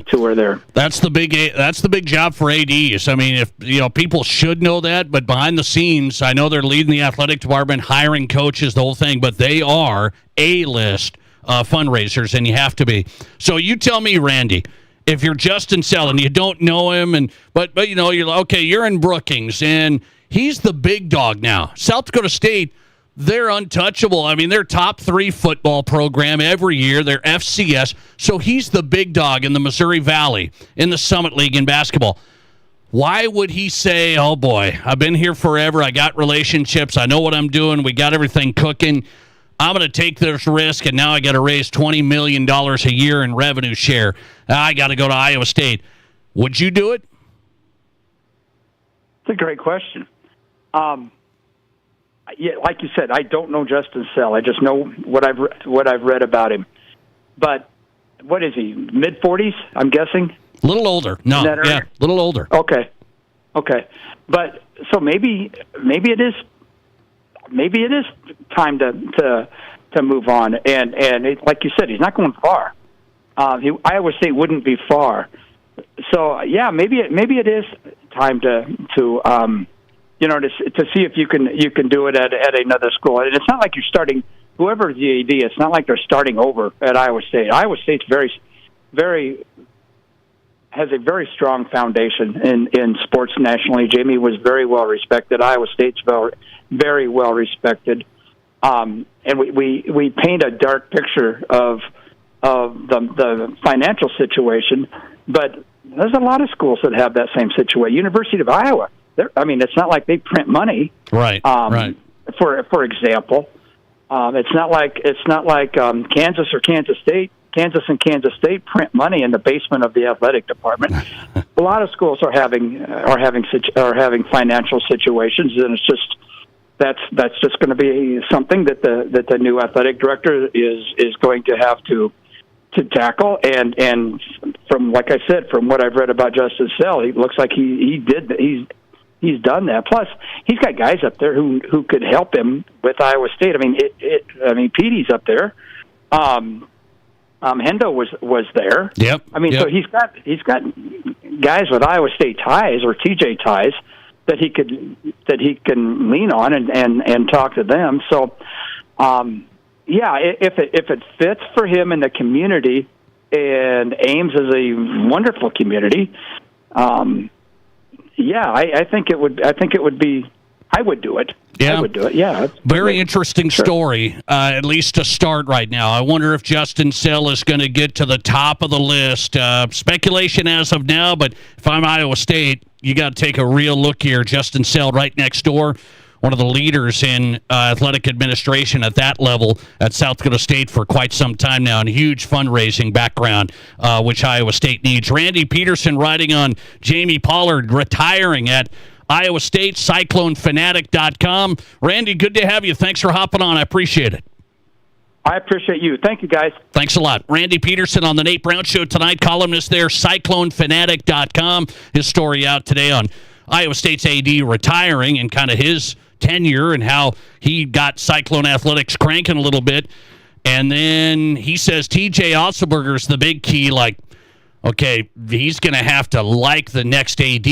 tour there. That's the big job for ADs. I mean, if people should know that, but behind the scenes, I know they're leading the athletic department, hiring coaches, the whole thing, but they are A-list fundraisers, and you have to be. So you tell me, Randy, if you're Justin Sell and you don't know him, but you're like, okay, you're in Brookings, and he's the big dog now. South Dakota State, they're untouchable. I mean, they're top 3 football program every year. They're FCS. So he's the big dog in the Missouri Valley, in the Summit League in basketball. Why would he say, oh, boy, I've been here forever. I got relationships. I know what I'm doing. We got everything cooking. I'm going to take this risk, and now I got to raise $20 million a year in revenue share. I got to go to Iowa State. Would you do it? It's a great question. Yeah, like you said, I don't know Justin Sell. I just know what I've read about him. But what is he? Mid-40s? I'm guessing. A little older. No, yeah, a little older. Okay. But so maybe it is time to move on. And like you said, he's not going far. Iowa State wouldn't be far. So yeah, maybe it is time to see if you can do it at another school. And it's not like you're starting, whoever's the AD, it's not like they're starting over at Iowa State. Iowa State's has a very strong foundation in sports nationally. Jamie was very well respected. Iowa State's very well respected. And we paint a dark picture of the financial situation, but there's a lot of schools that have that same situation. University of Iowa, it's not like they print money, right? Right. For example, it's not like Kansas or Kansas State. Kansas and Kansas State print money in the basement of the athletic department. A lot of schools are having financial situations, and it's just that's just going to be something that the new athletic director is going to have to tackle. And from, like I said, from what I've read about Justin Sell, he looks like he's done that. Plus, he's got guys up there who could help him with Iowa State. Petey's up there. Hendo was there. Yep. So he's got guys with Iowa State ties or TJ ties that he can lean on and talk to them. So, if it fits for him in the community, and Ames is a wonderful community. I think it would be. I would do it. Yeah. I would do it. Yeah. Very interesting story, at least to start right now. I wonder if Justin Sell is going to get to the top of the list. Speculation as of now, but if I'm Iowa State, you got to take a real look here. Justin Sell right next door, one of the leaders in athletic administration at that level at South Dakota State for quite some time now, and a huge fundraising background, which Iowa State needs. Randy Peterson riding on Jamie Pollard, retiring at Iowa State, CycloneFanatic.com. Randy, good to have you. Thanks for hopping on. I appreciate it. I appreciate you. Thank you, guys. Thanks a lot. Randy Peterson on the Nate Brown Show tonight, columnist there, CycloneFanatic.com. His story out today on Iowa State's AD retiring and kind of his tenure and how he got Cyclone Athletics cranking a little bit. And then he says TJ Otzelberger's the big key, like, okay, he's going to have to like the next AD.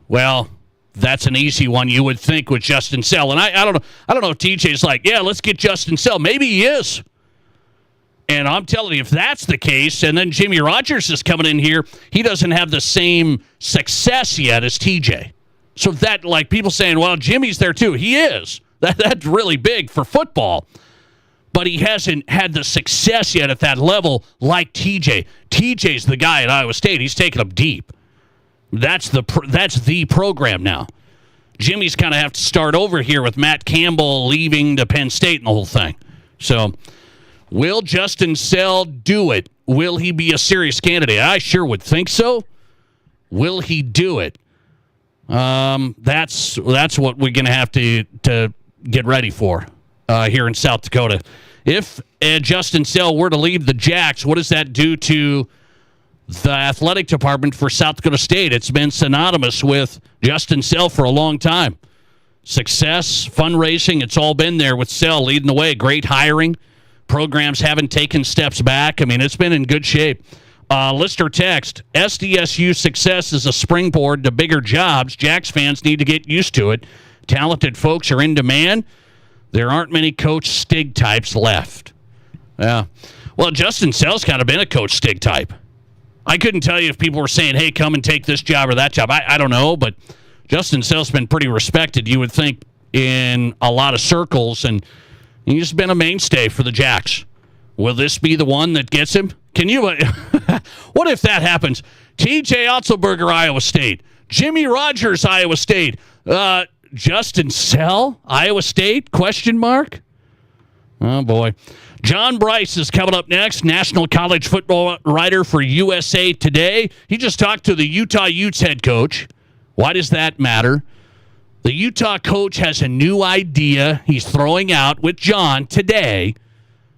Well, that's an easy one, you would think, with Justin Sell. And I don't know if TJ's like, yeah, let's get Justin Sell. Maybe he is. And I'm telling you, if that's the case, and then Jimmy Rogers is coming in here, he doesn't have the same success yet as TJ. So that, like, people saying, well, Jimmy's there too. He is. That's really big for football. But he hasn't had the success yet at that level like TJ. TJ's the guy at Iowa State. He's taken up deep. That's the program now. Jimmy's kind of have to start over here with Matt Campbell leaving to Penn State and the whole thing. So will Justin Sell do it? Will he be a serious candidate? I sure would think so. Will he do it? That's what we're going to have to get ready for here in South Dakota. If Justin Sell were to leave the Jacks, what does that do to the athletic department for South Dakota State? It's been synonymous with Justin Sell for a long time. Success, fundraising, it's all been there with Sell leading the way. Great hiring. Programs haven't taken steps back. I mean, it's been in good shape. Lister text, SDSU success is a springboard to bigger jobs. Jacks fans need to get used to it. Talented folks are in demand. There aren't many Coach Stig types left. Yeah. Well, Justin Sell's kind of been a Coach Stig type. I couldn't tell you if people were saying, hey, come and take this job or that job. I don't know, but Justin Sell's been pretty respected, you would think, in a lot of circles, and he's been a mainstay for the Jacks. Will this be the one that gets him? Can you? What if that happens? TJ Otzelberger, Iowa State. Jimmy Rogers, Iowa State. Justin Sell, Iowa State? Question mark? Oh, boy. John Bryce is coming up next, national college football writer for USA Today. He just talked to the Utah Utes head coach. Why does that matter? The Utah coach has a new idea he's throwing out with John today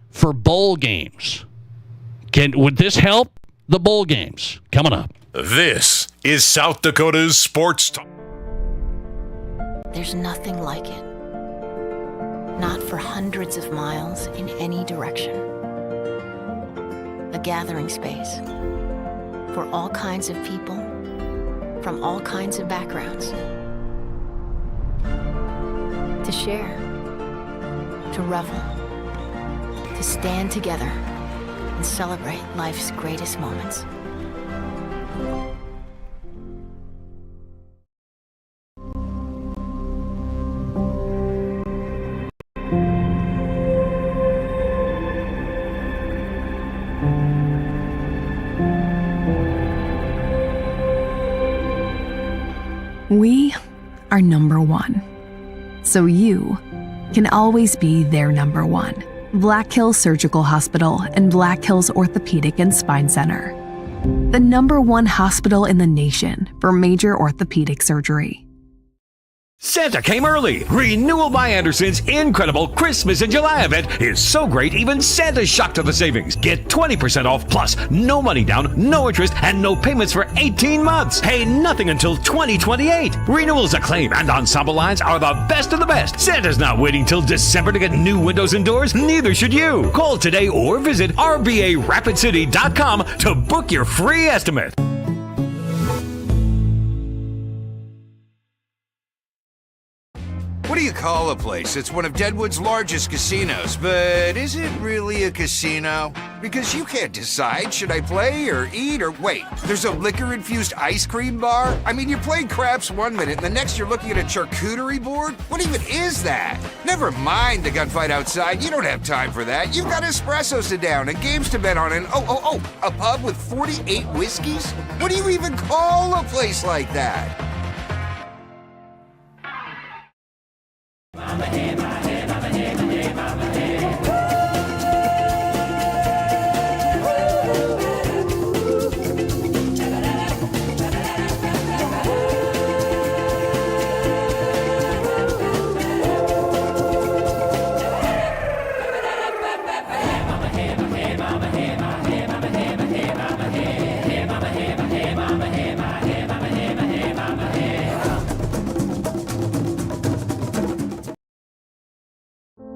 for bowl games. Would this help the bowl games? Coming up. This is South Dakota's Sports Talk. There's nothing like it. Not for hundreds of miles in any direction. A gathering space for all kinds of people from all kinds of backgrounds. To share, to revel, to stand together and celebrate life's greatest moments. We are number one. So you can always be their number one. Black Hills Surgical Hospital and Black Hills Orthopedic and Spine Center. The number one hospital in the nation for major orthopedic surgery. Santa came early. Renewal by Anderson's incredible Christmas in July event is so great, even Santa's shocked at the savings. Get 20% off plus no money down, no interest, and no payments for 18 months. Pay nothing until 2028. Renewals Acclaim and Ensemble lines are the best of the best. Santa's not waiting till December to get new windows and doors. Neither should you. Call today or visit RBARapidCity.com to book your free estimate. What do you call a place? It's one of Deadwood's largest casinos, but is it really a casino? Because you can't decide, should I play or eat or wait? There's a liquor-infused ice cream bar? I mean, you're playing craps 1 minute and the next you're looking at a charcuterie board? What even is that? Never mind the gunfight outside, you don't have time for that. You've got espressos to down and games to bet on and a pub with 48 whiskeys? What do you even call a place like that?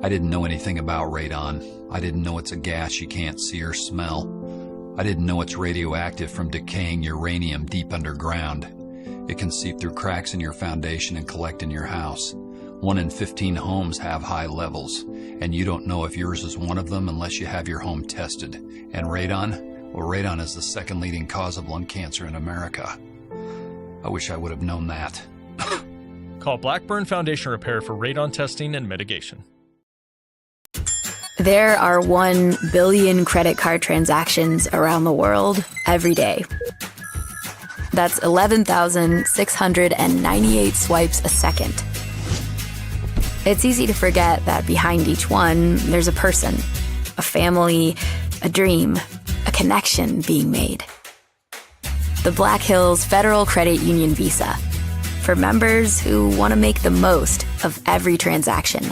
I didn't know anything about radon. I didn't know it's a gas you can't see or smell. I didn't know it's radioactive from decaying uranium deep underground. It can seep through cracks in your foundation and collect in your house. 1 in 15 homes have high levels, and you don't know if yours is one of them unless you have your home tested. And radon? Well, radon is the second leading cause of lung cancer in America. I wish I would have known that. Call Blackburn Foundation Repair for radon testing and mitigation. There are 1 billion credit card transactions around the world every day. That's 11,698 swipes a second. It's easy to forget that behind each one, there's a person, a family, a dream, a connection being made. The Black Hills Federal Credit Union Visa, for members who want to make the most of every transaction.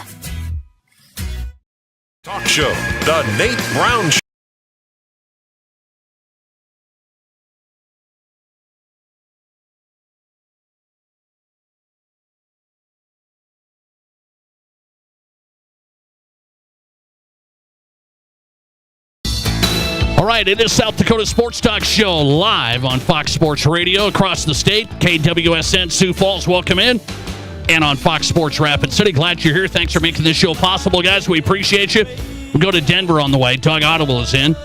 Talk show, The Nate Brown Show. All right, it is South Dakota Sports Talk Show live on Fox Sports Radio across the state. KWSN Sioux Falls, welcome in. And on Fox Sports Rapid City. Glad you're here. Thanks for making this show possible, guys. We appreciate you. We'll go to Denver on the way. Doug Ottewill is in.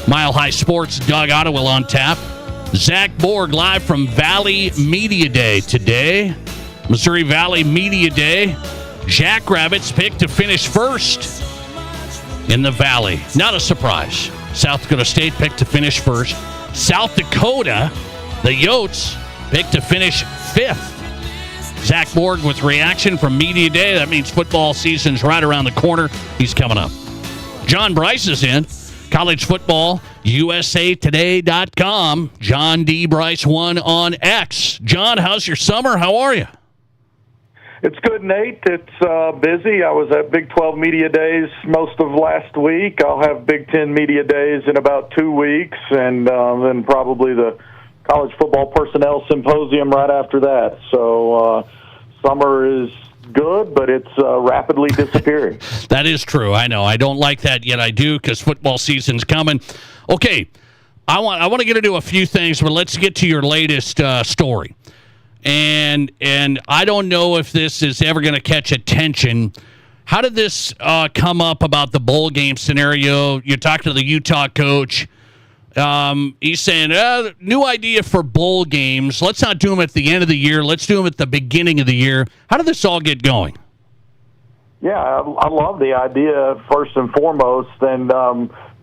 Mile High Sports, Doug Ottewill on tap. Zach Borg live from Valley Media Day today. Missouri Valley Media Day. Jackrabbits picked to finish first in the Valley. Not a surprise. South Dakota State picked to finish first. South Dakota, the Yotes, picked to finish fifth. Zach Borg with reaction from Media Day. That means football season's right around the corner. He's coming up. John Bryce is in. College football, USAtoday.com. John D. Bryce 1 on X. John, how's your summer? How are you? It's good, Nate. It's busy. I was at Big 12 Media Days most of last week. I'll have Big 10 Media Days in about 2 weeks, and then probably the College Football Personnel Symposium right after that. So summer is good, but it's rapidly disappearing. That is true. I know. I don't like that, yet I do, because football season's coming. Okay, I want to get into a few things, but let's get to your latest story. And I don't know if this is ever going to catch attention. How did this come up about the bowl game scenario? You're talking to the Utah coach. He's saying, new idea for bowl games. Let's not do them at the end of the year. Let's do them at the beginning of the year. How did this all get going? Yeah, I love the idea, first and foremost. And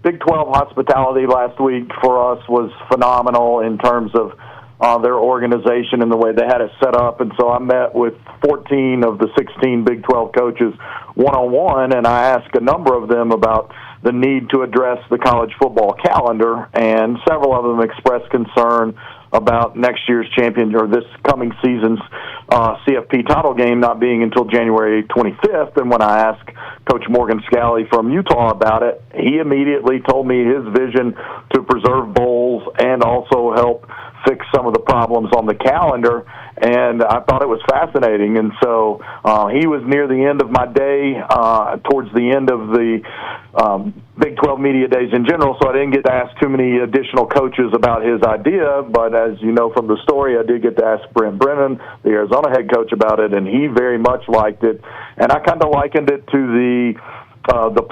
Big 12 hospitality last week for us was phenomenal in terms of their organization and the way they had it set up. And so I met with 14 of the 16 Big 12 coaches one-on-one, and I asked a number of them about the need to address the college football calendar, and several of them expressed concern about next year's champion or this coming season's CFP title game not being until January 25th. And when I asked Coach Morgan Scalley from Utah about it, he immediately told me his vision to preserve bowls and also help fix some of the problems on the calendar, and I thought it was fascinating. And so he was near the end of my day, towards the end of the Big 12 Media Days in general, so I didn't get to ask too many additional coaches about his idea, but as you know from the story, I did get to ask Brent Brennan, the Arizona head coach, about it, and he very much liked it. And I kind of likened it to the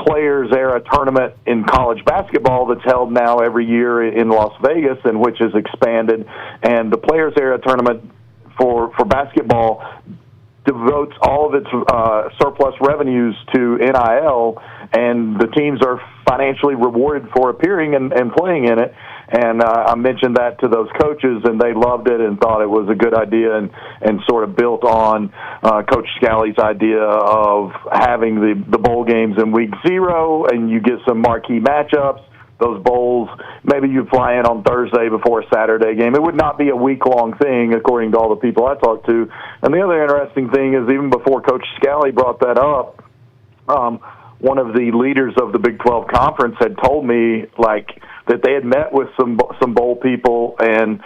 Players Era tournament in college basketball that's held now every year in Las Vegas, and which has expanded. And the Players Era tournament for basketball devotes all of its surplus revenues to NIL, and the teams are financially rewarded for appearing and playing in it. And I mentioned that to those coaches, and they loved it and thought it was a good idea, and sort of built on Coach Scalley's idea of having the bowl games in week 0, and you get some marquee matchups. Those bowls, maybe you fly in on Thursday before a Saturday game. It would not be a week-long thing, according to all the people I talked to. And the other interesting thing is, even before Coach Scalley brought that up, one of the leaders of the Big 12 Conference had told me, that they had met with some bowl people, and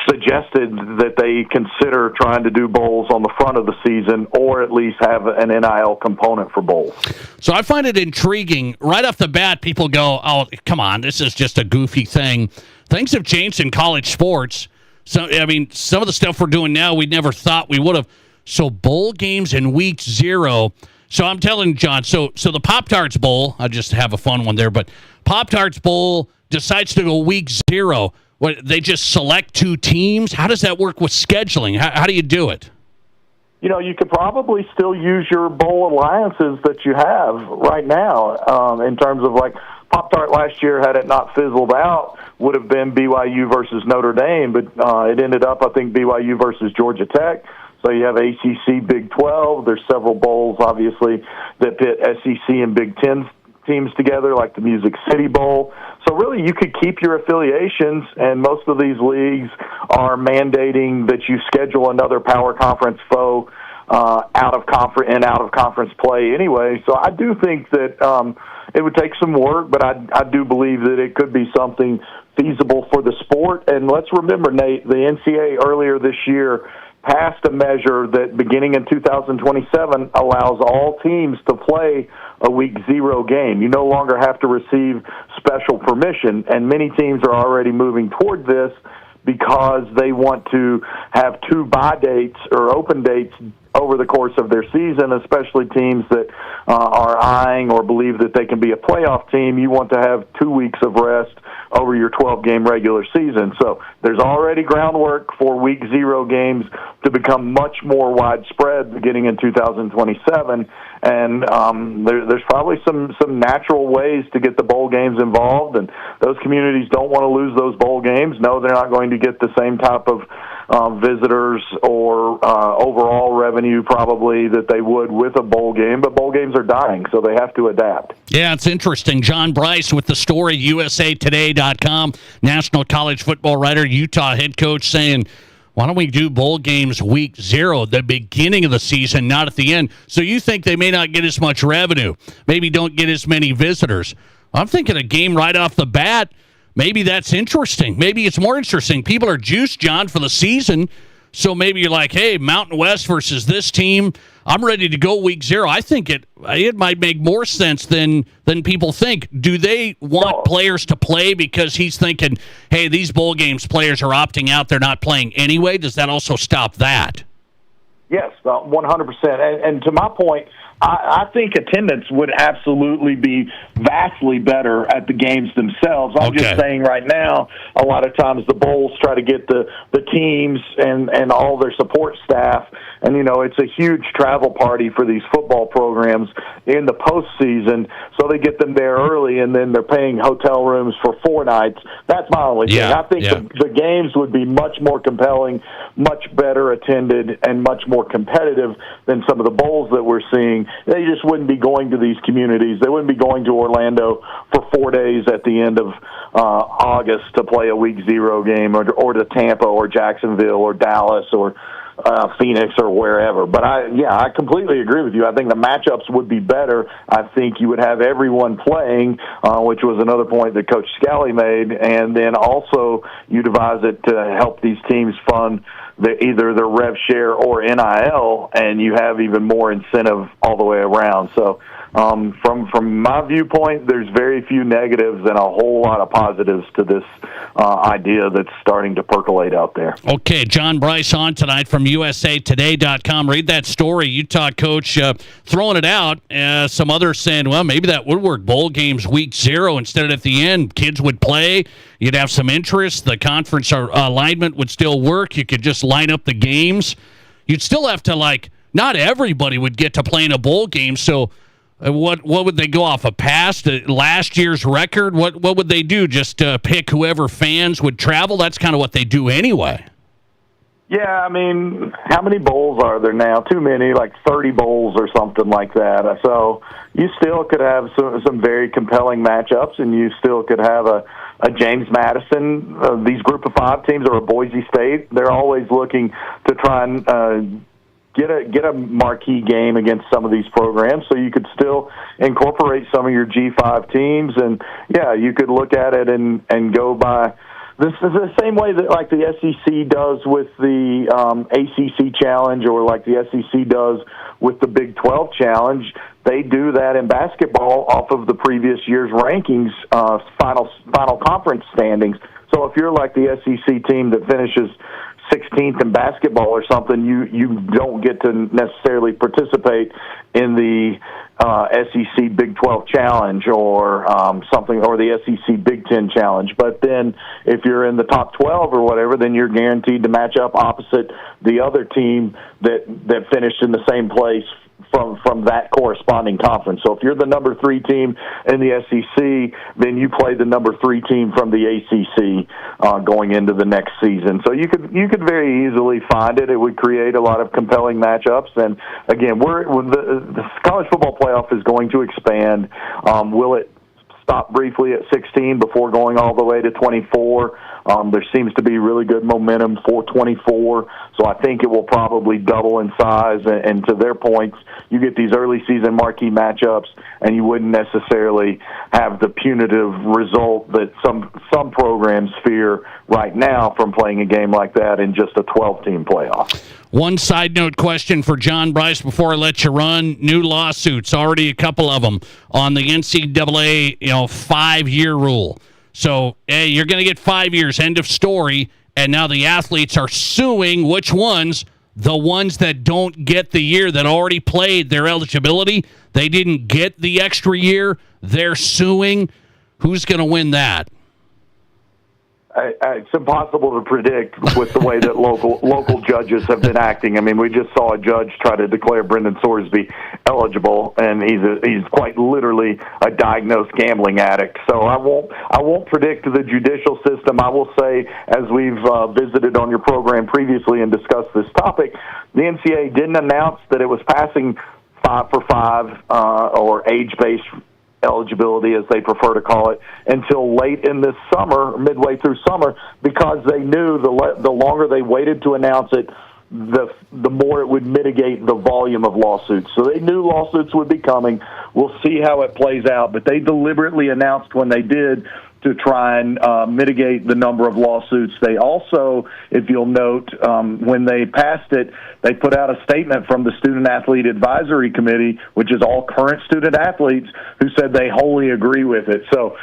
suggested that they consider trying to do bowls on the front of the season, or at least have an NIL component for bowls. So I find it intriguing. Right off the bat, people go, oh, come on, this is just a goofy thing. Things have changed in college sports. So, I mean, some of the stuff we're doing now, we never thought we would have. So bowl games in week 0. So I'm telling John, so the Pop-Tarts Bowl, I just have a fun one there, but Pop-Tarts Bowl decides to go week 0. What, they just select 2 teams? How does that work with scheduling? How do you do it? You could probably still use your bowl alliances that you have right now in terms of, like, Pop-Tart last year, had it not fizzled out, would have been BYU versus Notre Dame, but it ended up, I think, BYU versus Georgia Tech. So you have ACC, Big 12. There's several bowls, obviously, that pit SEC and Big 10 teams together, like the Music City Bowl. So really, you could keep your affiliations, and most of these leagues are mandating that you schedule another power conference foe out of conference play anyway. So I do think that it would take some work, but I do believe that it could be something feasible for the sport. And let's remember, Nate, the NCAA earlier this year passed a measure that beginning in 2027 allows all teams to play a week 0 game. You no longer have to receive special permission, and many teams are already moving toward this because they want to have 2 bye dates or open dates over the course of their season, especially teams that are eyeing or believe that they can be a playoff team. You want to have 2 weeks of rest over your 12-game regular season. So there's already groundwork for week 0 games to become much more widespread beginning in 2027. And there's probably some natural ways to get the bowl games involved, and those communities don't want to lose those bowl games. No, they're not going to get the same type of visitors or overall revenue probably that they would with a bowl game, but bowl games are dying, so they have to adapt. Yeah, it's interesting. John Bryce with the story, USAtoday.com, national college football writer, Utah head coach, saying, why don't we do bowl games week 0, the beginning of the season, not at the end? So you think they may not get as much revenue, maybe don't get as many visitors. I'm thinking a game right off the bat, maybe that's interesting. Maybe it's more interesting. People are juiced, John, for the season. So maybe you're like, hey, Mountain West versus this team, I'm ready to go week 0. I think it might make more sense than people think. Do they want players to play because he's thinking, hey, these bowl games players are opting out, they're not playing anyway? Does that also stop that? Yes, 100%. And to my point, I think attendance would absolutely be vastly better at the games themselves. I'm just saying right now, a lot of times the bowls try to get the teams and all their support staff, and, it's a huge travel party for these football programs in the postseason, so they get them there early, and then they're paying hotel rooms for 4 nights. That's my only thing. I think the games would be much more compelling, much better attended, and much more competitive than some of the bowls that we're seeing. They just wouldn't be going to these communities. They wouldn't be going to Orlando for 4 days at the end of August to play a week 0 game, or to Tampa or Jacksonville or Dallas or Phoenix or wherever. But I completely agree with you. I think the matchups would be better. I think you would have everyone playing, which was another point that Coach Scally made, and then also you devise it to help these teams fund either their rev share or NIL, and you have even more incentive all the way around. So from my viewpoint, there's very few negatives and a whole lot of positives to this idea that's starting to percolate out there. Okay, John Bryce on tonight from USAtoday.com. Read that story. Utah coach throwing it out. Some others saying, well, maybe that would work. Bowl games week 0 instead of at the end. Kids would play. You'd have some interest. The conference alignment would still work. You could just line up the games. You'd still have to, not everybody would get to play in a bowl game, so what would they go off? A past last year's record? What would they do? Just pick whoever fans would travel? That's kind of what they do anyway. Yeah, I mean, how many bowls are there now? Too many, like 30 bowls or something like that. So you still could have some very compelling matchups, and you still could have a James Madison, these Group of 5 teams, or a Boise State. They're always looking to try and get a marquee game against some of these programs, so you could still incorporate some of your G5 teams. And, yeah, you could look at it and go by This is the same way that like the SEC does with the ACC Challenge, or like the SEC does with the Big 12 Challenge. They do that in basketball off of the previous year's rankings, final conference standings. So if you're like the SEC team that finishes 16th in basketball or something, you don't get to necessarily participate in the SEC Big 12 Challenge or something, or the SEC Big 10 Challenge. But then if you're in the top 12 or whatever, then you're guaranteed to match up opposite the other team that finished in the same place from that corresponding conference. So if you're the number 3 team in the SEC, then you play the number 3 team from the ACC going into the next season. So you could very easily find it. It would create a lot of compelling matchups. And again, the college football playoff is going to expand. Will it stop briefly at 16 before going all the way to 24? There seems to be really good momentum for 24, so I think it will probably double in size. And to their points, you get these early season marquee matchups, and you wouldn't necessarily have the punitive result that some programs fear right now from playing a game like that in just a 12-team playoff. One side note question for John Bryce before I let you run. New lawsuits, already a couple of them, on the NCAA 5-year rule. So, hey, you're going to get 5 years, end of story, and now the athletes are suing which ones? The ones that don't get the year, that already played their eligibility. They didn't get the extra year. They're suing. Who's going to win that? It's impossible to predict with the way that local judges have been acting. I mean, we just saw a judge try to declare Brendan Sorsby eligible, and he's quite literally a diagnosed gambling addict. So I won't predict the judicial system. I will say, as we've visited on your program previously and discussed this topic, the NCAA didn't announce that it was passing 5 for 5 or age-based eligibility, as they prefer to call it, until late in this summer, midway through summer, because they knew the longer they waited to announce it, the more it would mitigate the volume of lawsuits. So they knew lawsuits would be coming. We'll see how it plays out, but they deliberately announced when they did to try and mitigate the number of lawsuits. They also, if you'll note, when they passed it, they put out a statement from the Student Athlete Advisory Committee, which is all current student athletes, who said they wholly agree with it. So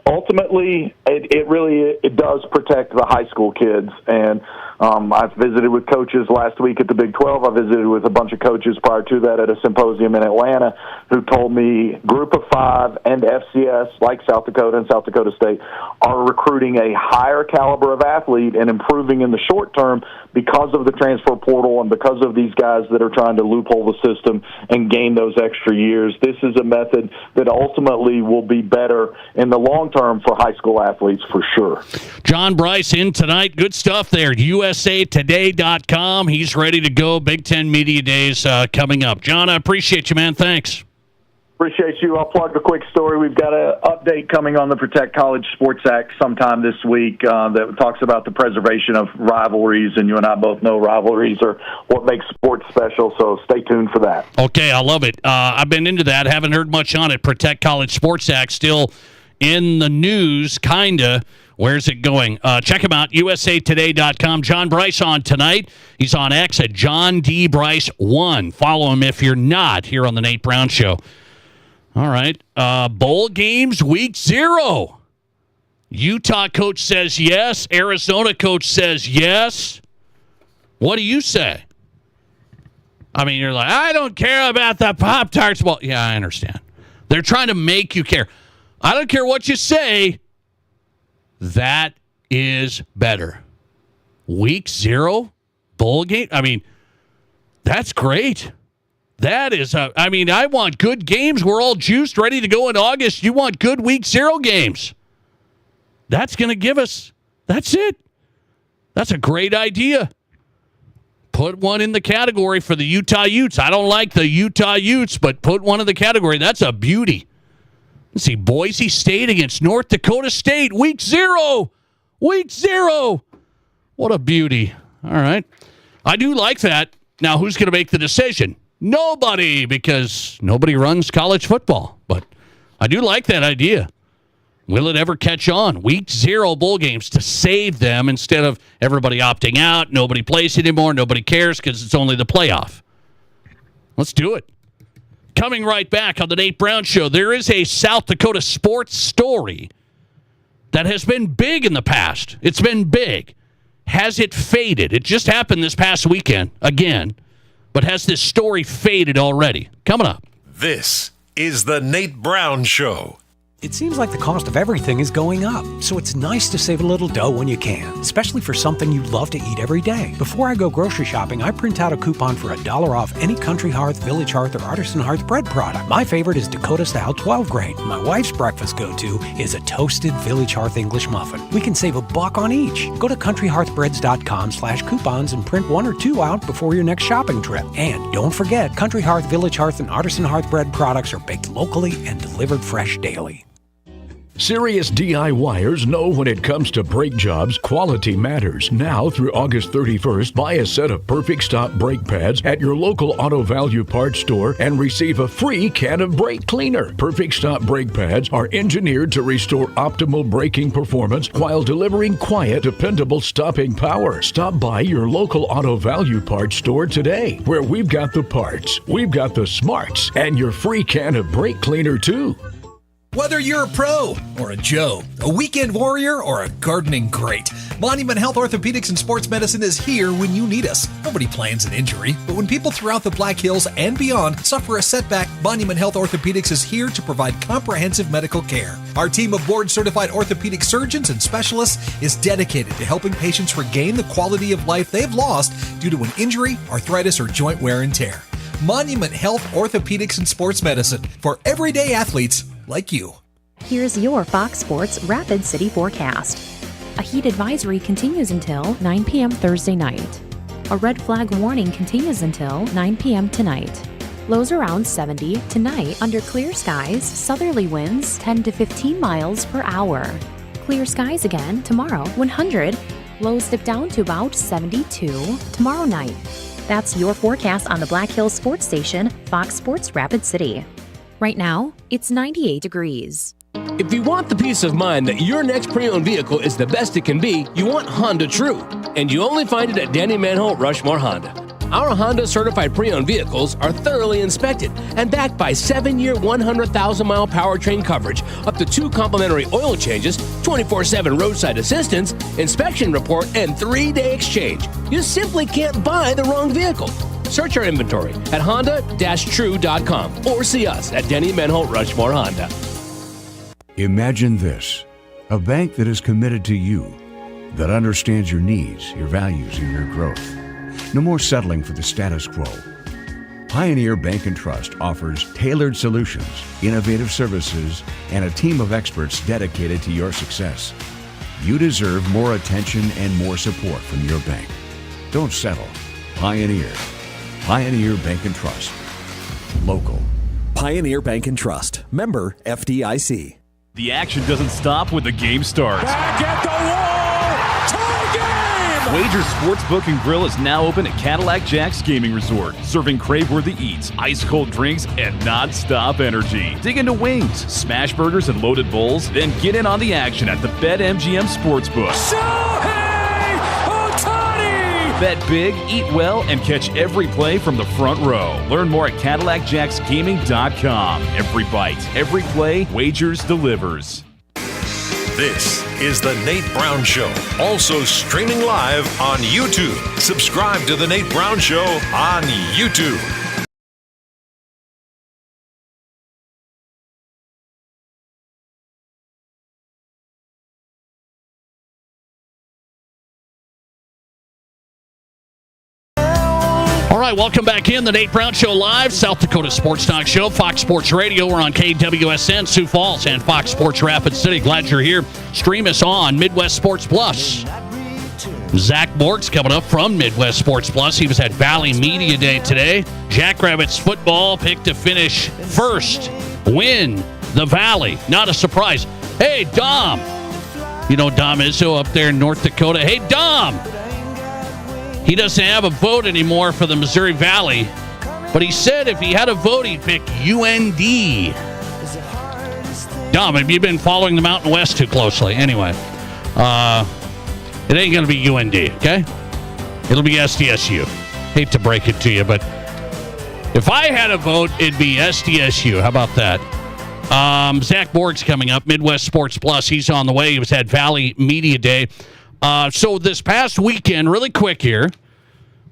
ultimately, it does protect the high school kids. And I've visited with coaches last week at the Big 12. I visited with a bunch of coaches prior to that at a symposium in Atlanta who told me Group of 5 and FCS, like South Dakota and South Dakota State, are recruiting a higher caliber of athlete and improving in the short term because of the transfer portal and because of these guys that are trying to loophole the system and gain those extra years. This is a method that ultimately will be better in the long term for high school athletes for sure. John Bryce in tonight. Good stuff there. USAtoday.com. He's ready to go. Big Ten Media Days coming up. John, I appreciate you, man. Thanks. Appreciate you. I'll plug a quick story. We've got an update coming on the Protect College Sports Act sometime this week that talks about the preservation of rivalries, and you and I both know rivalries are what makes sports special, so stay tuned for that. Okay, I love it. I've been into that. Haven't heard much on it. Protect College Sports Act still in the news, kind of. Where's it going? Check him out, usatoday.com. John Bryce on tonight. He's on X at John D. Bryce 1. Follow him if you're not here on the Nate Brown Show. All right. Bowl games, week 0. Utah coach says yes. Arizona coach says yes. What do you say? I mean, you're like, I don't care about the Pop-Tarts. Well, yeah, I understand. They're trying to make you care. I don't care what you say. That is better. Week 0, bowl game. I mean, that's great. That is, I want good games. We're all juiced, ready to go in August. You want good week 0 games. That's going to give us, that's it. That's a great idea. Put one in the category for the Utah Utes. I don't like the Utah Utes, but put one in the category. That's a beauty. Let's see, Boise State against North Dakota State, week 0. Week 0. What a beauty. All right. I do like that. Now, who's going to make the decision? Nobody, because nobody runs college football. But I do like that idea. Will it ever catch on? Week 0 bowl games to save them instead of everybody opting out, nobody plays anymore, nobody cares because it's only the playoff. Let's do it. Coming right back on the Nate Brown Show, there is a South Dakota sports story that has been big in the past. It's been big. Has it faded? It just happened this past weekend again, but has this story faded already? Coming up. This is the Nate Brown Show. It seems like the cost of everything is going up, so it's nice to save a little dough when you can, especially for something you love to eat every day. Before I go grocery shopping, I print out a coupon for $1 off any Country Hearth, Village Hearth, or Artisan Hearth bread product. My favorite is Dakota Style 12 grain. My wife's breakfast go-to is a toasted Village Hearth English muffin. We can save $1 on each. Go to countryhearthbreads.com/coupons and print 1 or 2 out before your next shopping trip. And don't forget, Country Hearth, Village Hearth, and Artisan Hearth bread products are baked locally and delivered fresh daily. Serious DIYers know when it comes to brake jobs, quality matters. Now through August 31st, buy a set of Perfect Stop brake pads at your local Auto Value Parts store and receive a free can of brake cleaner. Perfect Stop brake pads are engineered to restore optimal braking performance while delivering quiet, dependable stopping power. Stop by your local Auto Value Parts store today, where we've got the parts, we've got the smarts, and your free can of brake cleaner too. Whether you're a pro or a Joe, a weekend warrior or a gardening great, Monument Health Orthopedics and Sports Medicine is here when you need us. Nobody plans an injury, but when people throughout the Black Hills and beyond suffer a setback, Monument Health Orthopedics is here to provide comprehensive medical care. Our team of board-certified orthopedic surgeons and specialists is dedicated to helping patients regain the quality of life they've lost due to an injury, arthritis, or joint wear and tear. Monument Health Orthopedics and Sports Medicine for everyday athletes like you. Here's your Fox Sports Rapid City forecast. A heat advisory continues until 9 p.m. Thursday night. A red flag warning continues until 9 p.m. tonight. Lows around 70 tonight under clear skies, southerly winds 10 to 15 miles per hour. Clear skies again tomorrow 100. Lows dip down to about 72 tomorrow night. That's your forecast on the Black Hills Sports Station, Fox Sports Rapid City. Right now, it's 98 degrees. If you want the peace of mind that your next pre-owned vehicle is the best it can be, you want Honda True. And you only find it at Danny Manholt Rushmore Honda. Our Honda certified pre-owned vehicles are thoroughly inspected and backed by 7-year, 100,000-mile powertrain coverage, up to 2 complimentary oil changes, 24/7 roadside assistance, inspection report, and 3-day exchange. You simply can't buy the wrong vehicle. Search our inventory at honda-true.com or see us at Denny Manholt Rushmore Honda. Imagine this, a bank that is committed to you, that understands your needs, your values, and your growth. No more settling for the status quo. Pioneer Bank and Trust offers tailored solutions, innovative services, and a team of experts dedicated to your success. You deserve more attention and more support from your bank. Don't settle. Pioneer. Pioneer Bank and Trust. Local. Pioneer Bank and Trust. Member FDIC. The action doesn't stop when the game starts. Back at the wall! Tie game! Wager Sportsbook and Grill is now open at Cadillac Jack's Gaming Resort, serving crave-worthy eats, ice-cold drinks, and non-stop energy. Dig into wings, smash burgers, and loaded bowls, then get in on the action at the BetMGM Sportsbook. Bet big, eat well, and catch every play from the front row. Learn more at CadillacJacksGaming.com. Every bite, every play, Wagers delivers. This is the Nate Brown Show, also streaming live on YouTube. Subscribe to the Nate Brown Show on YouTube. All right, welcome back in. The Nate Brown Show live, South Dakota Sports Talk Show, Fox Sports Radio. We're on KWSN, Sioux Falls, and Fox Sports Rapid City. Glad you're here. Stream us on Midwest Sports Plus. Zach Mort's coming up from Midwest Sports Plus. He was at Valley Media Day today. Jackrabbits football picked to finish first, win the Valley. Not a surprise. Hey, Dom. You know Dom Izzo up there in North Dakota. Hey, Dom. He doesn't have a vote anymore for the Missouri Valley, but he said if he had a vote, he'd pick UND. Dumb. Have you been following the Mountain West too closely? Anyway, it ain't going to be UND, okay? It'll be SDSU. Hate to break it to you, but if I had a vote, it'd be SDSU. How about that? Zach Borg's coming up, Midwest Sports Plus. He's on the way. He was at Valley Media Day. So this past weekend, really quick here,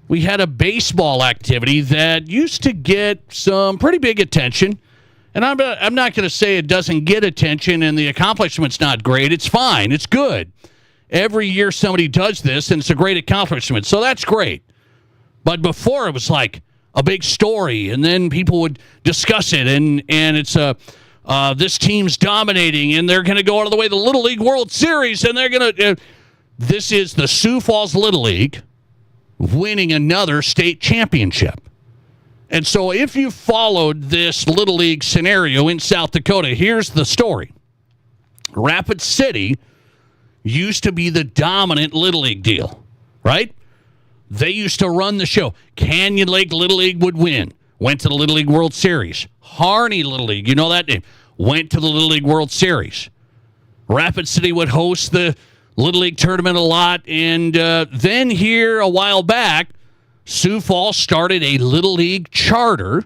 we had a baseball activity that used to get some pretty big attention. And I'm not going to say it doesn't get attention and the accomplishment's not great. It's fine. It's good. Every year somebody does this, and it's a great accomplishment. So that's great. But before, it was like a big story, and then people would discuss it, and it's this team's dominating, and they're going to go all the way to the Little League World Series, and they're going to this is the Sioux Falls Little League winning another state championship. And so if you followed this Little League scenario in South Dakota, here's the story. Rapid City used to be the dominant Little League deal, right? They used to run the show. Canyon Lake Little League would win. Went to the Little League World Series. Harney Little League, you know that name, went to the Little League World Series. Rapid City would host the Little League tournament a lot. And then here a while back, Sioux Falls started a Little League charter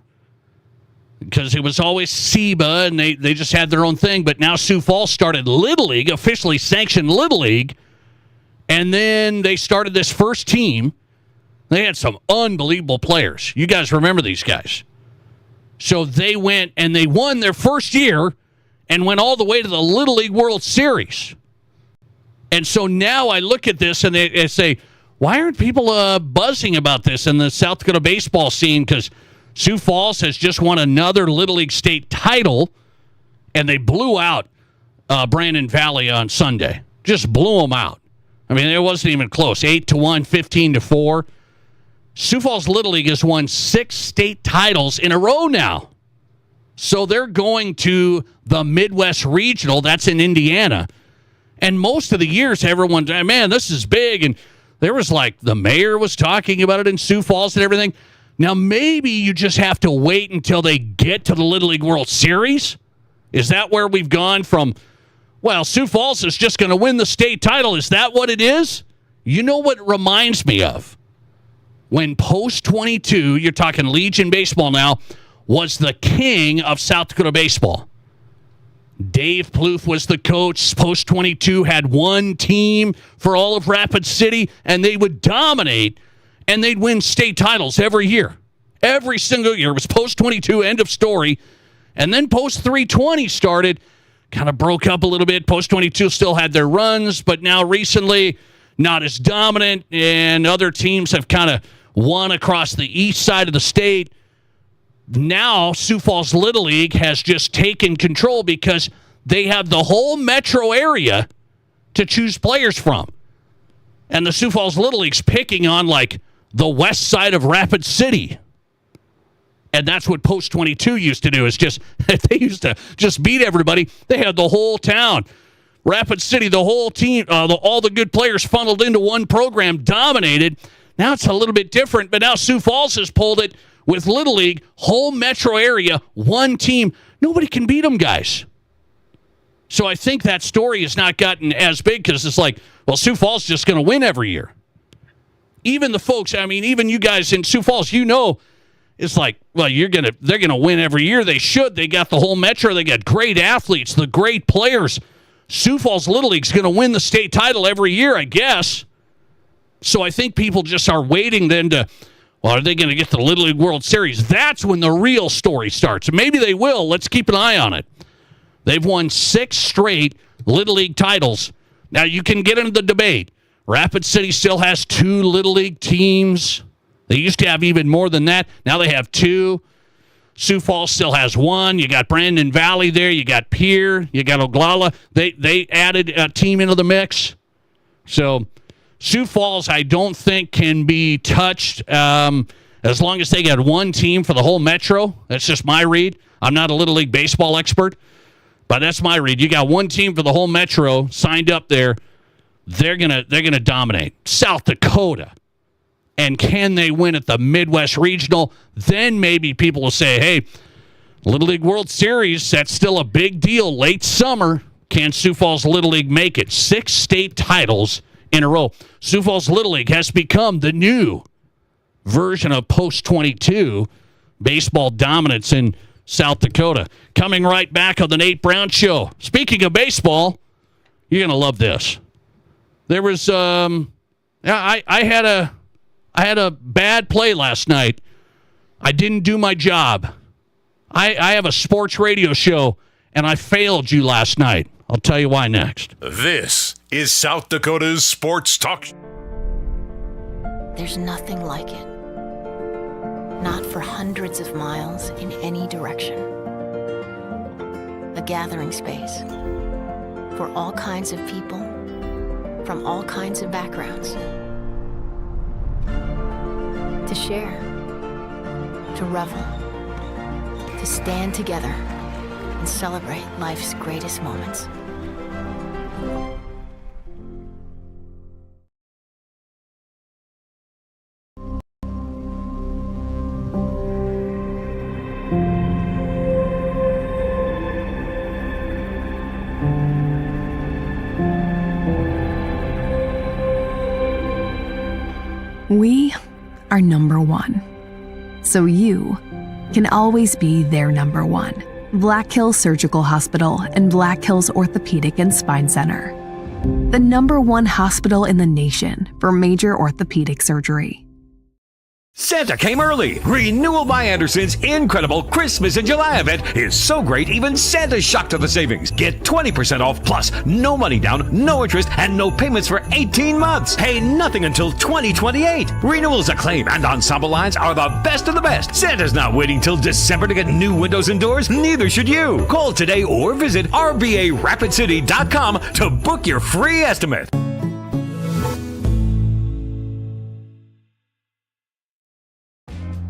because it was always SEBA, and they just had their own thing. But now Sioux Falls started Little League, officially sanctioned Little League, and then they started this first team. They had some unbelievable players. You guys remember these guys. So they went and they won their first year and went all the way to the Little League World Series. And so now I look at this and they say, why aren't people buzzing about this in the South Dakota baseball scene? Because Sioux Falls has just won another Little League state title, and they blew out Brandon Valley on Sunday. Just blew them out. I mean, it wasn't even close. 8-1, 15-4. Sioux Falls Little League has won 6 state titles in a row now. So they're going to the Midwest Regional. That's in Indiana. And most of the years, everyone's, man, this is big. And there was like the mayor was talking about it in Sioux Falls and everything. Now, maybe you just have to wait until they get to the Little League World Series. Is that where we've gone from, well, Sioux Falls is just going to win the state title? Is that what it is? You know what it reminds me of? When Post 22, you're talking Legion Baseball now, was the king of South Dakota baseball. Dave Plouffe was the coach. Post 22 had one team for all of Rapid City, and they would dominate, and they'd win state titles every year. Every single year. It was Post 22, end of story. And then Post 320 started, kind of broke up a little bit. Post 22 still had their runs, but now recently not as dominant, and other teams have kind of won across the east side of the state. Now Sioux Falls Little League has just taken control because they have the whole metro area to choose players from. And the Sioux Falls Little League's picking on like the west side of Rapid City. And that's what Post 22 used to do, is just, they used to just beat everybody. They had the whole town. Rapid City, the whole team, all the good players funneled into one program, dominated. Now it's a little bit different, but now Sioux Falls has pulled it with Little League, whole metro area, one team. Nobody can beat them, guys. So I think that story has not gotten as big because it's like, well, Sioux Falls is just going to win every year. Even the folks, I mean, even you guys in Sioux Falls, you know, it's like, well, they're going to win every year. They should. They got the whole metro. They got great athletes, the great players. Sioux Falls Little League's going to win the state title every year, I guess. So I think people just are waiting then to, well, are they going to get to the Little League World Series? That's when the real story starts. Maybe they will. Let's keep an eye on it. They've won 6 straight Little League titles. Now, you can get into the debate. Rapid City still has 2 Little League teams. They used to have even more than that. Now they have 2. Sioux Falls still has 1. You got Brandon Valley there. You got Pierre. You got Oglala. They added a team into the mix. So Sioux Falls, I don't think, can be touched as long as they got one team for the whole metro. That's just my read. I'm not a Little League baseball expert, but that's my read. You got one team for the whole metro signed up there. They're gonna dominate. South Dakota. And can they win at the Midwest Regional? Then maybe people will say, hey, Little League World Series, that's still a big deal. Late summer, can Sioux Falls Little League make it? 6 state titles in a row. Sioux Falls Little League has become the new version of post-22 baseball dominance in South Dakota. Coming right back on the Nate Brown Show. Speaking of baseball, you're going to love this. There was, I had a bad play last night. I didn't do my job. I have a sports radio show, and I failed you last night. I'll tell you why next. This is South Dakota's Sports Talk. There's nothing like it. Not for hundreds of miles in any direction. A gathering space for all kinds of people from all kinds of backgrounds. To share, to revel, to stand together and celebrate life's greatest moments. We are number one, so you can always be their number one. Black Hills Surgical Hospital and Black Hills Orthopedic and Spine Center. The number one hospital in the nation for major orthopedic surgery. Santa came early. Renewal by Anderson's incredible Christmas in July event is so great, even Santa's shocked at the savings. Get 20% off plus no money down, no interest, and no payments for 18 months. Pay nothing until 2028. Renewals Acclaim and Ensemble lines are the best of the best. Santa's not waiting till December to get new windows and doors. Neither should you. Call today or visit RBARapidCity.com to book your free estimate.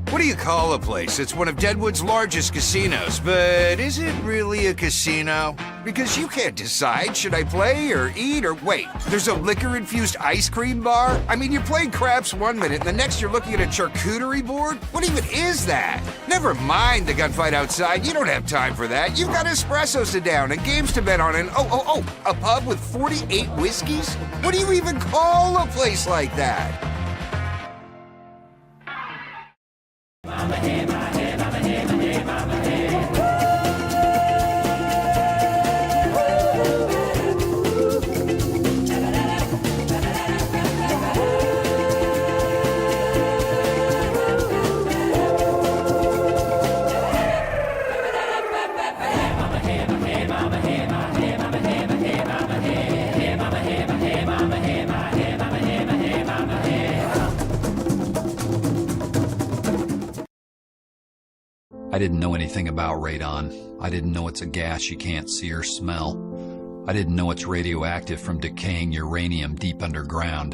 What do you call a place that's one of Deadwood's largest casinos, but is it really a casino? Because you can't decide, should I play or eat or wait, there's a liquor-infused ice cream bar? I mean, you're playing craps one minute and the next you're looking at a charcuterie board? What even is that? Never mind the gunfight outside, you don't have time for that. You've got espressos to down and games to bet on and a pub with 48 whiskeys? What do you even call a place like that? I didn't know anything about radon. I didn't know it's a gas you can't see or smell. I didn't know it's radioactive from decaying uranium deep underground.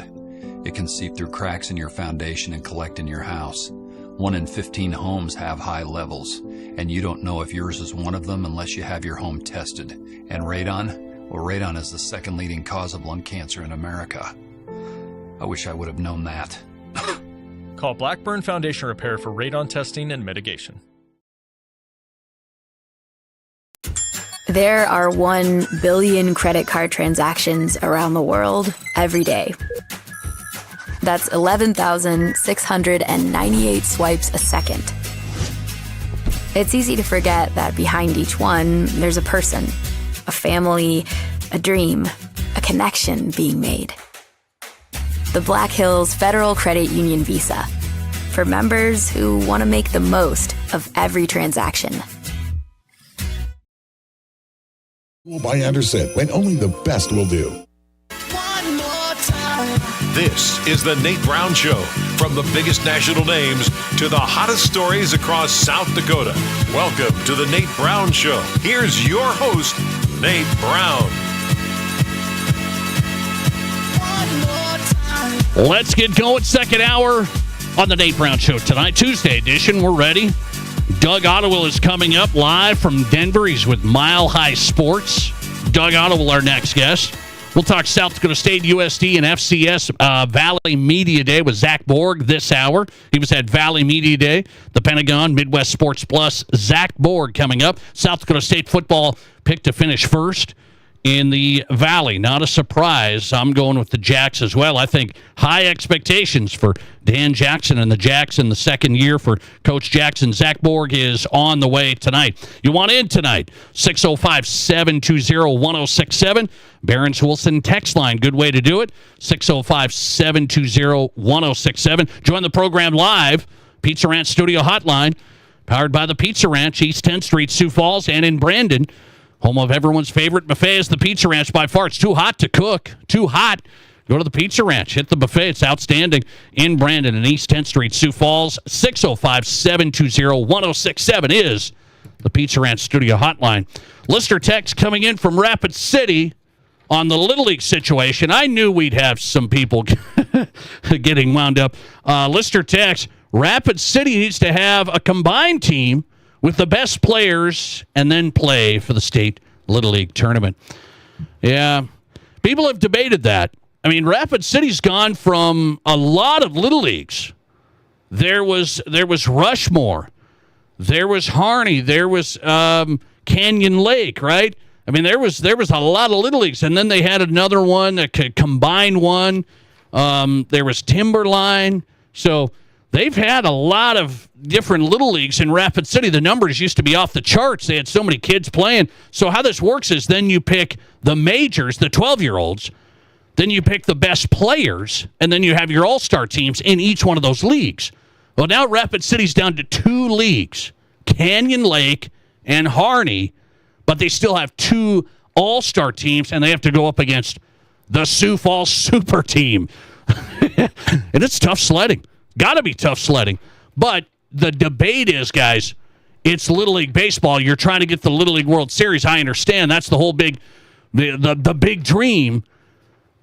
It can seep through cracks in your foundation and collect in your house. 1 in 15 homes have high levels, and you don't know if yours is one of them unless you have your home tested. And radon? Well, radon is the second leading cause of lung cancer in America. I wish I would have known that. Call Blackburn Foundation Repair for radon testing and mitigation. There are 1 billion credit card transactions around the world every day. That's 11,698 swipes a second. It's easy to forget that behind each one, there's a person, a family, a dream, a connection being made. The Black Hills Federal Credit Union Visa, for members who want to make the most of every transaction. By Anderson, when only the best will do. This is the Nate Brown Show. From the biggest national names to the hottest stories across South Dakota. Welcome to the Nate Brown Show. Here's your host, Nate Brown. Let's get going. Second hour on the Nate Brown Show tonight. Tuesday edition. We're ready. Doug Ottewill is coming up live from Denver. He's with Mile High Sports. Doug Ottewill, our next guest. We'll talk South Dakota State, USD, and FCS Valley Media Day with Zach Borg this hour. He was at Valley Media Day, the Pentagon, Midwest Sports Plus. Zach Borg coming up. South Dakota State football picked to finish first in the Valley. Not a surprise. I'm going with the Jacks as well. I think high expectations for Dan Jackson and the Jacks in the second year for Coach Jackson. Zach Borg is on the way tonight. You want in tonight? 605-720-1067. Barron's Wilson text line. Good way to do it. 605-720-1067. Join the program live. Pizza Ranch Studio Hotline. Powered by the Pizza Ranch, East 10th Street, Sioux Falls, and in Brandon. Home of everyone's favorite buffet is the Pizza Ranch by far. It's too hot to cook. Too hot. Go to the Pizza Ranch. Hit the buffet. It's outstanding in Brandon and East 10th Street, Sioux Falls. 605-720-1067 is the Pizza Ranch Studio Hotline. Listener text coming in from Rapid City on the Little League situation. I knew we'd have some people getting wound up. Listener text, Rapid City needs to have a combined team with the best players and then play for the state Little League tournament. Yeah, people have debated that. I mean, Rapid City's gone from a lot of Little Leagues. There was Rushmore. There was Harney. There was Canyon Lake, right? I mean, there was a lot of Little Leagues. And then they had another one, a combined one. There was Timberline. So they've had a lot of different Little Leagues in Rapid City. The numbers used to be off the charts. They had so many kids playing. So how this works is then you pick the majors, the 12-year-olds, then you pick the best players, and then you have your all-star teams in each one of those leagues. Well, now Rapid City's down to 2 leagues, Canyon Lake and Harney, but they still have 2 all-star teams, and they have to go up against the Sioux Falls Super Team. And it's tough sledding. Got to be tough sledding. But the debate is, guys, it's Little League baseball. You're trying to get the Little League World Series. I understand. That's the whole big the big dream.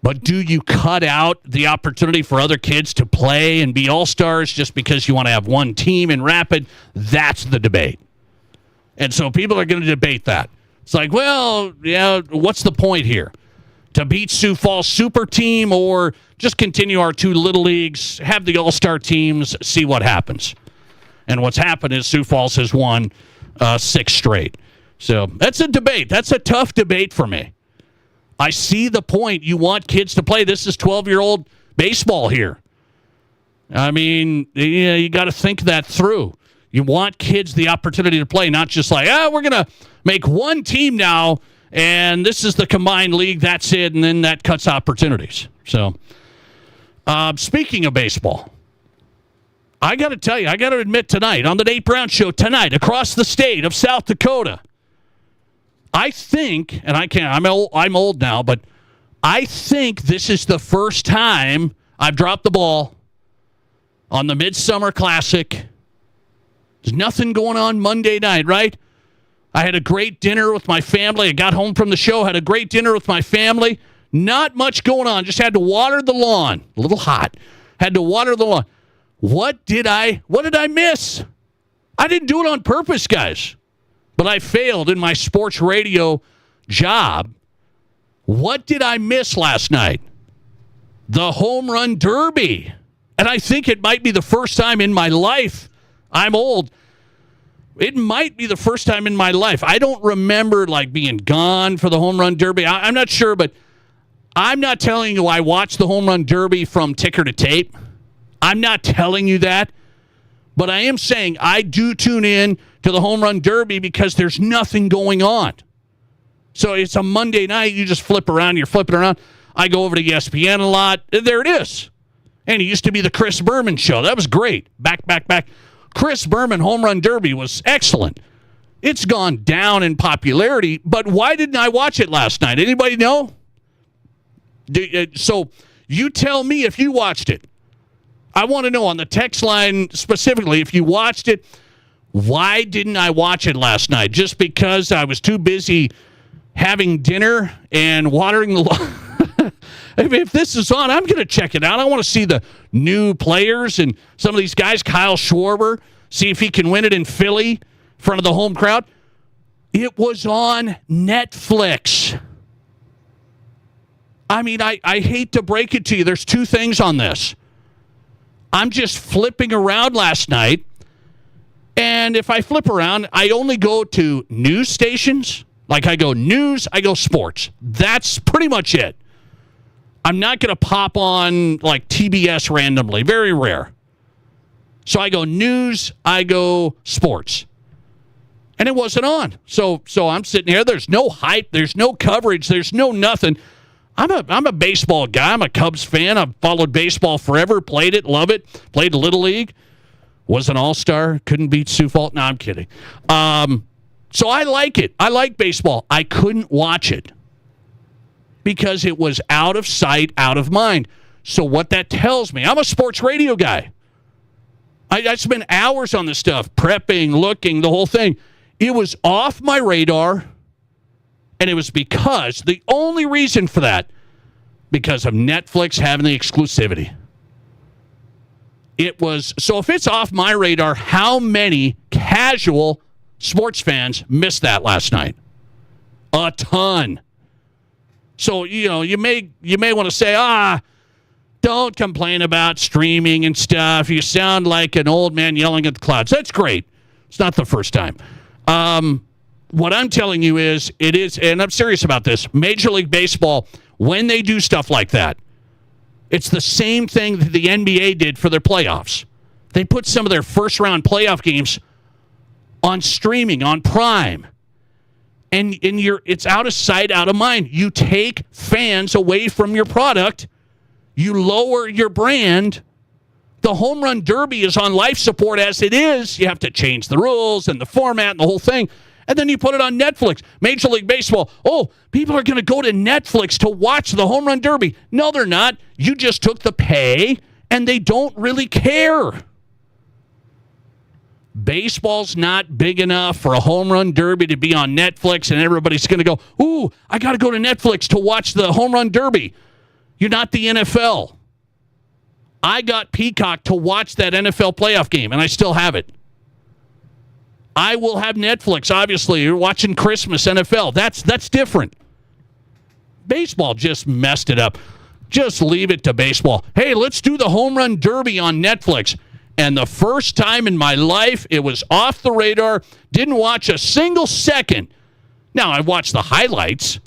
But do you cut out the opportunity for other kids to play and be all-stars just because you want to have one team in Rapid? That's the debate. And so people are going to debate that. It's like, well, yeah, what's the point here? To beat Sioux Falls Super Team or just continue our 2 Little Leagues, have the all-star teams, see what happens. And what's happened is Sioux Falls has won 6 straight. So that's a debate. That's a tough debate for me. I see the point. You want kids to play. This is 12-year-old baseball here. I mean, you got to think that through. You want kids the opportunity to play, not just like, we're going to make one team now, and this is the combined league. That's it, and then that cuts opportunities. So, speaking of baseball, I got to tell you, I got to admit tonight, on the Nate Brown Show tonight, across the state of South Dakota, I think, and I'm old now, but I think this is the first time I've dropped the ball on the Midsummer Classic. There's nothing going on Monday night, right? I had a great dinner with my family. I got home from the show, had a great dinner with my family. Not much going on. Just had to water the lawn. A little hot. Had to water the lawn. What did I miss? I didn't do it on purpose, guys. But I failed in my sports radio job. What did I miss last night? The Home Run Derby. And I think it might be the first time in my life. I'm old. It might be the first time in my life. I don't remember being gone for the Home Run Derby. I'm not sure, but I'm not telling you I watched the Home Run Derby from ticker to tape. I'm not telling you that. But I am saying I do tune in to the Home Run Derby because there's nothing going on. So it's a Monday night. You just flip around. You're flipping around. I go over to ESPN a lot. There it is. And it used to be the Chris Berman show. That was great. Back. Chris Berman Home Run Derby was excellent. It's gone down in popularity, but why didn't I watch it last night? Anybody know? So you tell me if you watched it. I want to know on the text line specifically if you watched it. Why didn't I watch it last night? Just because I was too busy having dinner and watering the lawn? If this is on, I'm going to check it out. I want to see the new players and some of these guys. Kyle Schwarber, see if he can win it in Philly in front of the home crowd. It was on Netflix. I mean, I hate to break it to you. There's two things on this. I'm just flipping around last night, and if I flip around, I only go to news stations. Like I go news, I go sports. That's pretty much it. I'm not going to pop on like TBS randomly. Very rare. So I go news, I go sports. And it wasn't on. So I'm sitting here. There's no hype. There's no coverage. There's no nothing. I'm a baseball guy. I'm a Cubs fan. I've followed baseball forever. Played it. Love it. Played Little League. Was an all-star. Couldn't beat Sioux Falls. No, I'm kidding. So I like it. I like baseball. I couldn't watch it because it was out of sight, out of mind. So what that tells me, I'm a sports radio guy. I spent hours on this stuff, prepping, looking, the whole thing. It was off my radar. And it was because, the only reason for that, because of Netflix having the exclusivity. It was, so if it's off my radar, how many casual sports fans missed that last night? A ton. So, you may want to say, don't complain about streaming and stuff. You sound like an old man yelling at the clouds. That's great. It's not the first time. What I'm telling you is, it is, and I'm serious about this, Major League Baseball, when they do stuff like that, it's the same thing that the NBA did for their playoffs. They put some of their first-round playoff games on streaming, on Prime, and it's out of sight, out of mind. You take fans away from your product. You lower your brand. The Home Run Derby is on life support as it is. You have to change the rules and the format and the whole thing. And then you put it on Netflix. Major League Baseball. Oh, people are going to go to Netflix to watch the Home Run Derby. No, they're not. You just took the pay, and they don't really care. Baseball's not big enough for a Home Run Derby to be on Netflix, and everybody's going to go, ooh, I got to go to Netflix to watch the Home Run Derby. You're not the NFL. I got Peacock to watch that NFL playoff game, and I still have it. I will have Netflix, obviously. You're watching Christmas NFL. That's different. Baseball just messed it up. Just leave it to baseball. Hey, let's do the Home Run Derby on Netflix. And the first time in my life, it was off the radar. Didn't watch a single second. Now, I watched the highlights.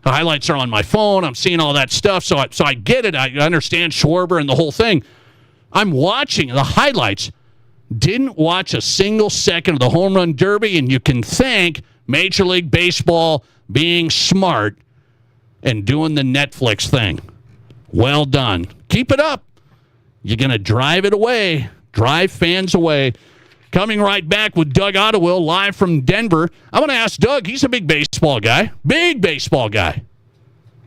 The highlights are on my phone. I'm seeing all that stuff. So I get it. I understand Schwarber and the whole thing. I'm watching the highlights. Didn't watch a single second of the Home Run Derby, and you can thank Major League Baseball being smart and doing the Netflix thing. Well done. Keep it up. You're going to drive it away. Drive fans away. Coming right back with Doug Ottewill live from Denver. I'm going to ask Doug. He's a big baseball guy. Big baseball guy.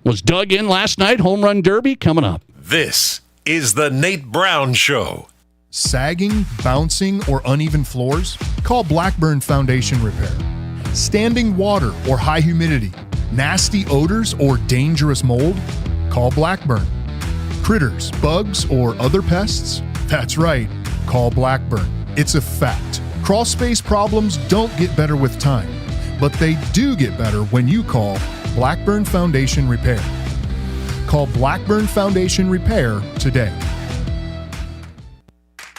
Was Doug in last night? Home Run Derby coming up. This is the Nate Brown Show. Sagging, bouncing, or uneven floors? Call Blackburn Foundation Repair. Standing water or high humidity? Nasty odors or dangerous mold? Call Blackburn. Critters, bugs, or other pests? That's right, call Blackburn. It's a fact. Crawl space problems don't get better with time, but they do get better when you call Blackburn Foundation Repair. Call Blackburn Foundation Repair today.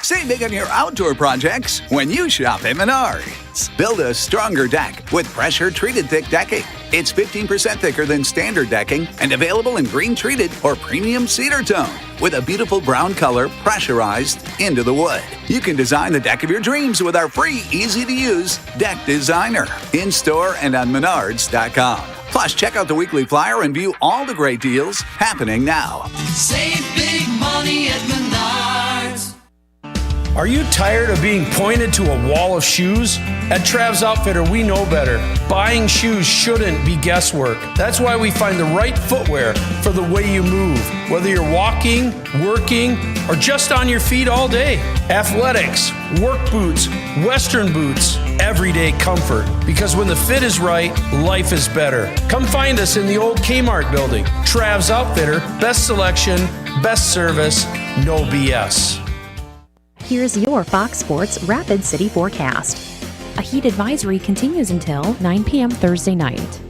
Save big on your outdoor projects when you shop at Menards. Build a stronger deck with pressure-treated thick decking. It's 15% thicker than standard decking and available in green-treated or premium cedar tone with a beautiful brown color pressurized into the wood. You can design the deck of your dreams with our free, easy-to-use Deck Designer in-store and on Menards.com. Plus, check out the weekly flyer and view all the great deals happening now. Save big money at Menards. Are you tired of being pointed to a wall of shoes? At Trav's Outfitter, we know better. Buying shoes shouldn't be guesswork. That's why we find the right footwear for the way you move, whether you're walking, working, or just on your feet all day. Athletics, work boots, Western boots, everyday comfort. Because when the fit is right, life is better. Come find us in the old Kmart building. Trav's Outfitter, best selection, best service, no BS. Here's your Fox Sports Rapid City forecast. A heat advisory continues until 9 p.m. Thursday night.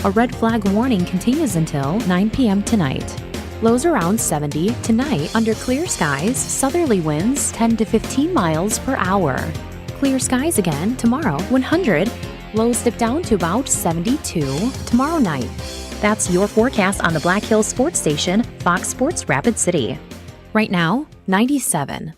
A red flag warning continues until 9 p.m. tonight. Lows around 70 tonight under clear skies, southerly winds 10 to 15 miles per hour. Clear skies again tomorrow, 100. Lows dip down to about 72 tomorrow night. That's your forecast on the Black Hills Sports Station, Fox Sports Rapid City. Right now, 97.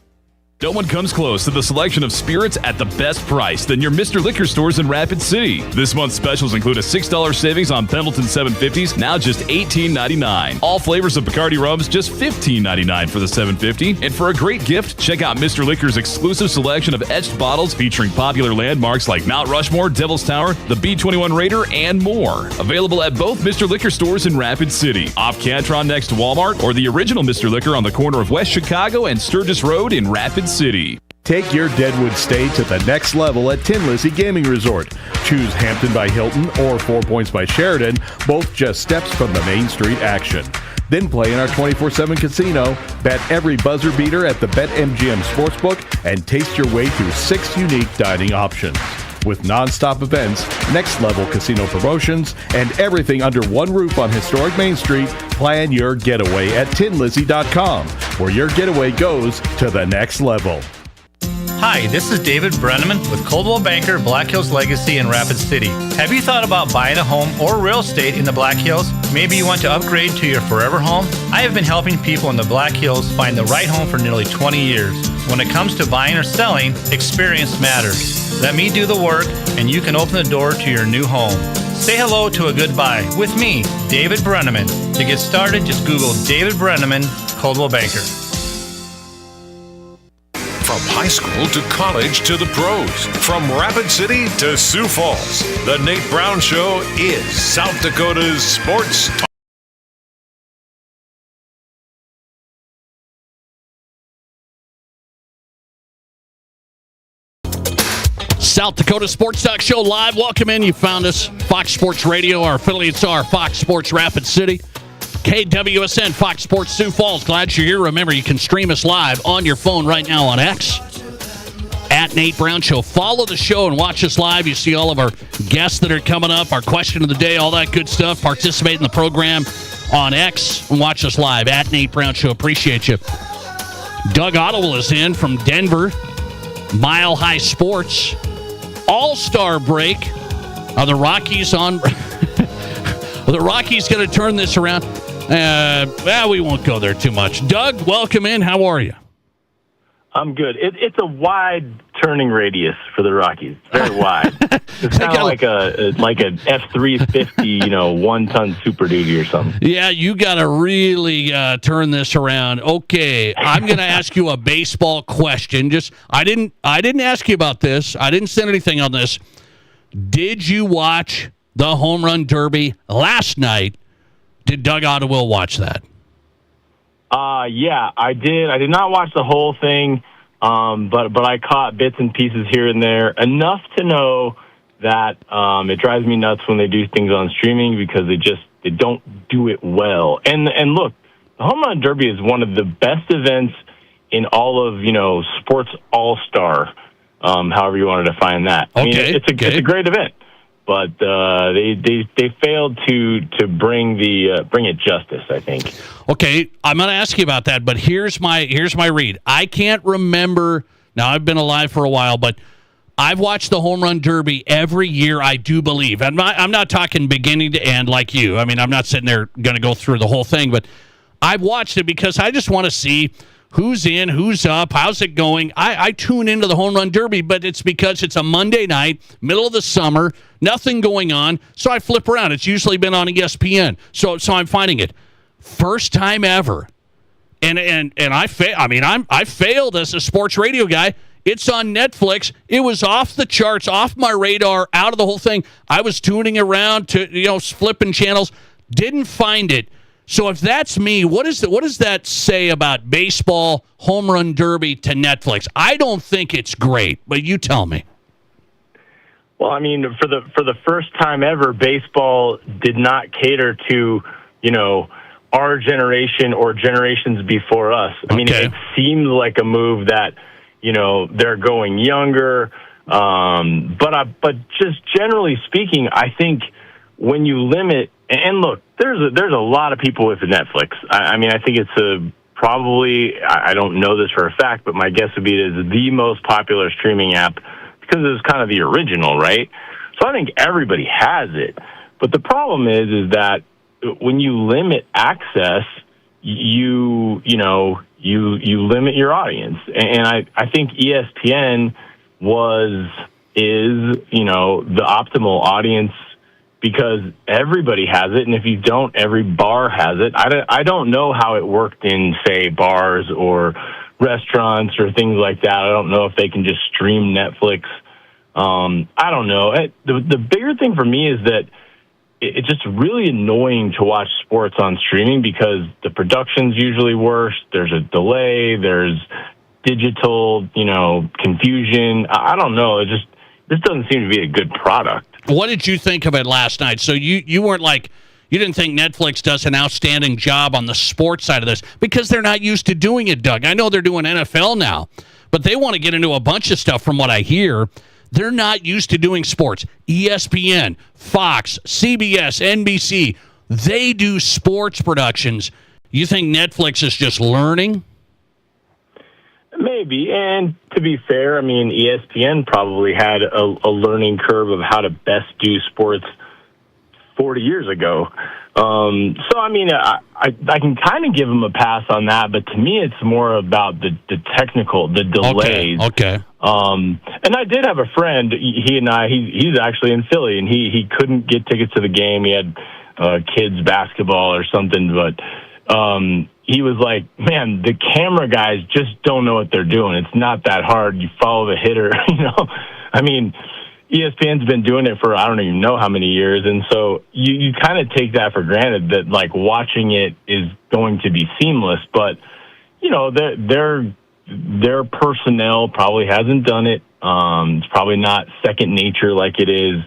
No one comes close to the selection of spirits at the best price than your Mr. Liquor stores in Rapid City. This month's specials include a $6 savings on Pendleton 750s, now just $18.99. All flavors of Bacardi rums, just $15.99 for the 750. And for a great gift, check out Mr. Liquor's exclusive selection of etched bottles featuring popular landmarks like Mount Rushmore, Devil's Tower, the B-21 Raider, and more. Available at both Mr. Liquor stores in Rapid City, off Cantron next to Walmart, or the original Mr. Liquor on the corner of West Chicago and Sturgis Road in Rapid City. Take your Deadwood stay to the next level at Tin Lizzie Gaming Resort. Choose Hampton by Hilton or 4 Points by Sheridan, both just steps from the Main Street action. Then play in our 24/7 casino, bet every buzzer beater at the BetMGM Sportsbook, and taste your way through 6 unique dining options. With non-stop events, next-level casino promotions, and everything under one roof on historic Main Street, plan your getaway at tinlizzie.com, where your getaway goes to the next level. Hi, this is David Brenneman with Coldwell Banker Black Hills Legacy in Rapid City. Have you thought about buying a home or real estate in the Black Hills? Maybe you want to upgrade to your forever home? I have been helping people in the Black Hills find the right home for nearly 20 years. When it comes to buying or selling, experience matters. Let me do the work, and you can open the door to your new home. Say hello to a good buy with me, David Brenneman. To get started, just Google David Brenneman, Coldwell Banker. From high school to college to the pros, from Rapid City to Sioux Falls, the Nate Brown Show is South Dakota's sports talk. South Dakota Sports Talk Show live. Welcome in. You found us. Fox Sports Radio. Our affiliates are Fox Sports Rapid City, KWSN, Fox Sports Sioux Falls. Glad you're here. Remember, you can stream us live on your phone right now on X, at Nate Brown Show. Follow the show and watch us live. You see all of our guests that are coming up, our question of the day, all that good stuff. Participate in the program on X and watch us live, at Nate Brown Show. Appreciate you. Doug Ottawell is in from Denver. Mile High Sports. All-Star break. Are the Rockies on? Are the Rockies going to turn this around? We won't go there too much. Doug, welcome in. How are you? I'm good. It's a wide turning radius for the Rockies. Very wide. It's kind of like an F-350, 1-ton Super Duty or something. Yeah, you got to really turn this around. Okay, I'm going to ask you a baseball question. I didn't ask you about this. I didn't send anything on this. Did you watch the Home Run Derby last night? Did Doug Ottawell watch that? Yeah, I did. I did not watch the whole thing, but I caught bits and pieces here and there, enough to know that it drives me nuts when they do things on streaming because they don't do it well. And look, the Home Run Derby is one of the best events in all of sports all-star, however you want to define that. Okay, I mean, it's a great event. But they failed to bring it justice, I think. Okay, I'm going to ask you about that, but here's my read. I can't remember. Now, I've been alive for a while, but I've watched the Home Run Derby every year, I do believe. I'm not talking beginning to end like you. I mean, I'm not sitting there going to go through the whole thing, but I've watched it because I just want to see who's in, who's up, how's it going. I tune into the Home Run Derby, but it's because it's a Monday night, middle of the summer, nothing going on, so I flip around. It's usually been on ESPN, so I'm finding it. First time ever. And I failed as a sports radio guy. It's on Netflix. It was off the charts, off my radar, out of the whole thing. I was tuning around to flipping channels, didn't find it. So if that's me, what does that say about baseball Home Run Derby to Netflix? I don't think it's great, but you tell me. Well, I mean, for the first time ever, baseball did not cater to our generation or generations before us. I mean, it seemed like a move that they're going younger, but just generally speaking, I think when you limit, and look, there's a lot of people with Netflix. I mean, I think it's probably, I don't know this for a fact, but my guess would be it is the most popular streaming app because it was kind of the original, right? So I think everybody has it. But the problem is that when you limit access, you limit your audience. And I think ESPN is the optimal audience because everybody has it, and if you don't, every bar has it. I don't know how it worked in, say, bars or restaurants or things like that. I don't know if they can just stream Netflix. I don't know. The bigger thing for me is that it's just really annoying to watch sports on streaming because the production's usually worse. There's a delay. There's digital, confusion. I don't know. This doesn't seem to be a good product. What did you think of it last night? So you weren't like, you didn't think Netflix does an outstanding job on the sports side of this because they're not used to doing it, Doug. I know they're doing NFL now, but they want to get into a bunch of stuff from what I hear. They're not used to doing sports. ESPN, Fox, CBS, NBC, they do sports productions. You think Netflix is just learning? Maybe. And to be fair, I mean, ESPN probably had a learning curve of how to best do sports 40 years ago. So, I mean, I can kind of give them a pass on that, but to me, it's more about the technical, the delays. Okay. And I did have a friend, he's actually in Philly, and he couldn't get tickets to the game. He had kids basketball or something, but he was like, man, the camera guys just don't know what they're doing. It's not that hard. You follow the hitter, I mean, ESPN's been doing it for I don't even know how many years, and so you kind of take that for granted that like watching it is going to be seamless. But their personnel probably hasn't done it. It's probably not second nature like it is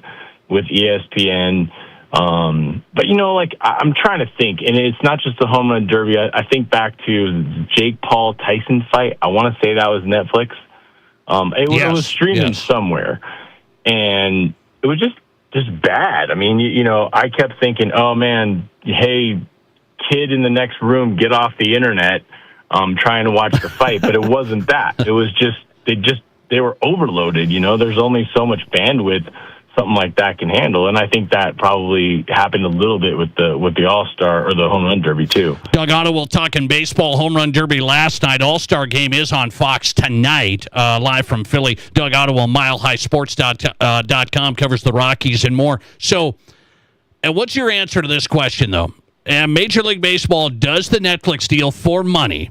with ESPN. But I'm trying to think, and it's not just the home run derby. I think back to Jake Paul Tyson fight. I want to say that was Netflix. It was streaming somewhere. And it was just bad. I mean, I kept thinking, oh, man, hey, kid in the next room, get off the internet trying to watch the fight. But it wasn't that. It was they were overloaded. There's only so much bandwidth something like that can handle. And I think that probably happened a little bit with the All-Star or the Home Run Derby, too. Doug Otto, talking baseball, Home Run Derby last night. All-Star game is on Fox tonight, live from Philly. Doug Otto, MileHighSports.com, covers the Rockies and more. So, what's your answer to this question, though? Major League Baseball does the Netflix deal for money.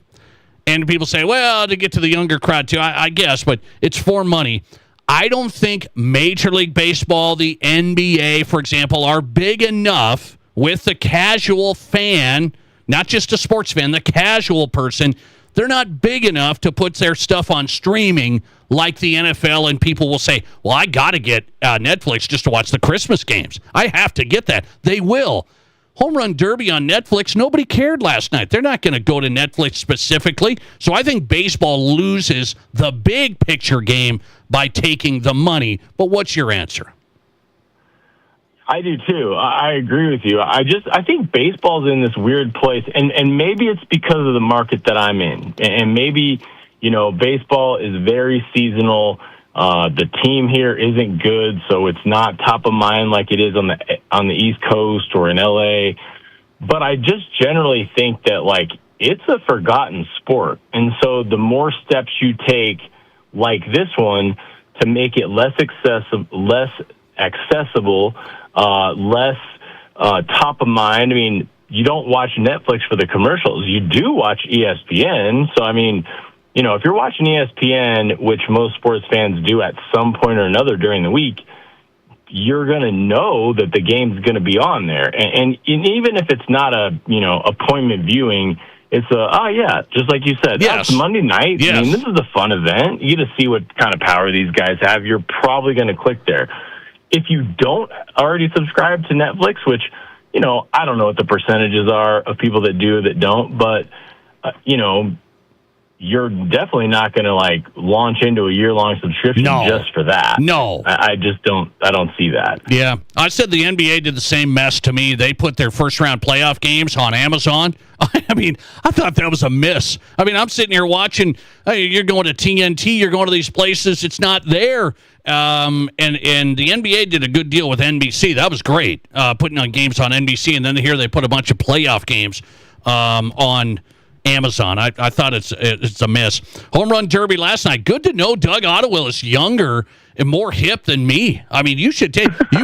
And people say, well, to get to the younger crowd, too, I guess, but it's for money. I don't think Major League Baseball, the NBA, for example, are big enough with the casual fan, not just a sports fan, the casual person. They're not big enough to put their stuff on streaming like the NFL, and people will say, well, I got to get Netflix just to watch the Christmas games. I have to get that. They will. Home Run Derby on Netflix, nobody cared last night. They're not going to go to Netflix specifically. So I think baseball loses the big picture game by taking the money. But what's your answer? I do too. I agree with you. I think baseball's in this weird place, and maybe it's because of the market that I'm in. And maybe, baseball is very seasonal. The team here isn't good, so it's not top of mind like it is on the East Coast or in LA. But I just generally think that it's a forgotten sport, and so the more steps you take, like this one, to make it less accessible, less top of mind. I mean, you don't watch Netflix for the commercials. You do watch ESPN. So I mean, if you're watching ESPN, which most sports fans do at some point or another during the week, you're going to know that the game's going to be on there. And even if it's not appointment viewing, it's just like you said, that's Monday night. Yes. I mean, this is a fun event. You get to see what kind of power these guys have. You're probably going to click there. If you don't already subscribe to Netflix, which, I don't know what the percentages are of people that do, that don't, but, you're definitely not going to like launch into a year-long subscription just for that. No. I just don't see that. Yeah. I said the NBA did the same mess to me. They put their first-round playoff games on Amazon. I mean, I thought that was a miss. I mean, I'm sitting here watching, hey, you're going to TNT, you're going to these places, it's not there. And the NBA did a good deal with NBC. That was great, putting on games on NBC, and then here they put a bunch of playoff games on Amazon. I thought it's a miss. Home Run Derby last night. Good to know Doug Ottewill is younger and more hip than me. I mean, you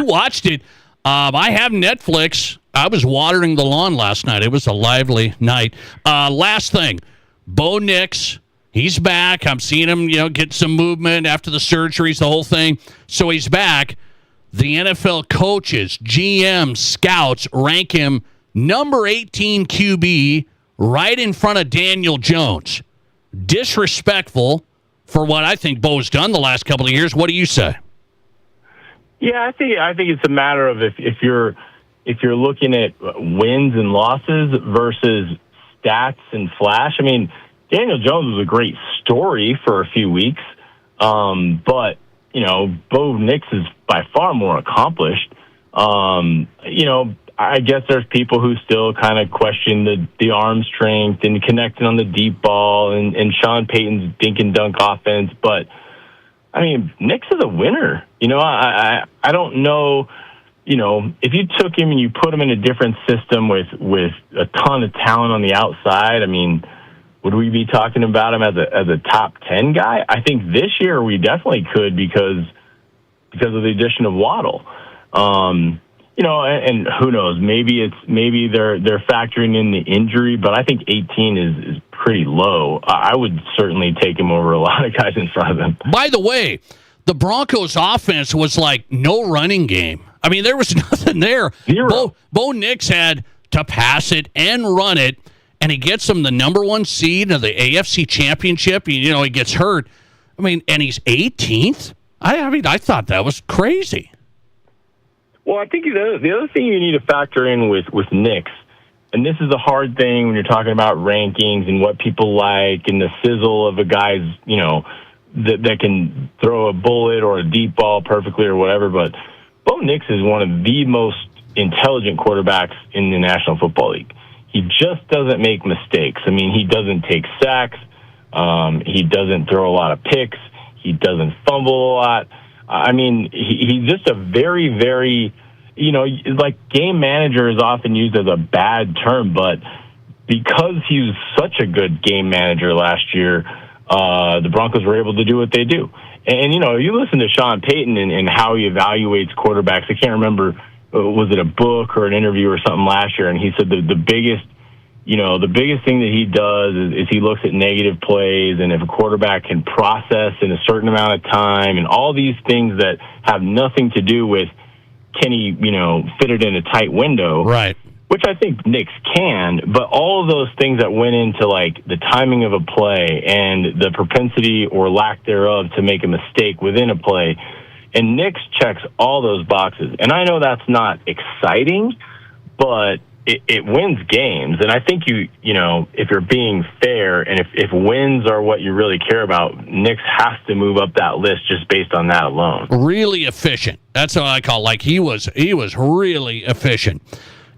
watched it. I have Netflix. I was watering the lawn last night. It was a lively night. Last thing, Bo Nix. He's back. I'm seeing him, get some movement after the surgeries, the whole thing. So he's back. The NFL coaches, GMs, scouts rank him number 18 QB, right in front of Daniel Jones. Disrespectful for what I think Bo's done the last couple of years. What do you say? Yeah, I think it's a matter of if you're looking at wins and losses versus stats and flash. I mean, Daniel Jones was a great story for a few weeks, but Bo Nix is by far more accomplished. I guess there's people who still kind of question the arm strength and connecting on the deep ball and Sean Payton's dink and dunk offense. But, I mean, Nix is a winner. I don't know, if you took him and you put him in a different system with a ton of talent on the outside, I mean, would we be talking about him as a top 10 guy? I think this year we definitely could because of the addition of Waddle. And who knows? Maybe they're factoring in the injury, but I think 18 is pretty low. I would certainly take him over a lot of guys in front of him. By the way, the Broncos' offense was like no running game. I mean, there was nothing there. Bo Nix had to pass it and run it, and he gets them the number 1 seed of the AFC Championship. He gets hurt. I mean, and he's 18th? I thought that was crazy. Well, I think the other thing you need to factor in with Nix, and this is a hard thing when you're talking about rankings and what people like and the sizzle of a guy's, that can throw a bullet or a deep ball perfectly or whatever, but Bo Nix is one of the most intelligent quarterbacks in the National Football League. He just doesn't make mistakes. I mean, he doesn't take sacks. He doesn't throw a lot of picks. He doesn't fumble a lot. I mean, he's just a very, very, like game manager is often used as a bad term, but because he was such a good game manager last year, the Broncos were able to do what they do. And, you listen to Sean Payton and how he evaluates quarterbacks. I can't remember, was it a book or an interview or something last year? And he said the biggest thing that he does is he looks at negative plays, and if a quarterback can process in a certain amount of time and all these things that have nothing to do with can he, fit it in a tight window. Right. Which I think Nix can, but all of those things that went into like the timing of a play and the propensity or lack thereof to make a mistake within a play, and Nix checks all those boxes. And I know that's not exciting, but it wins games. And I think if you're being fair and if wins are what you really care about, Nix has to move up that list just based on that alone. Really efficient. That's what I call it. Like he was really efficient.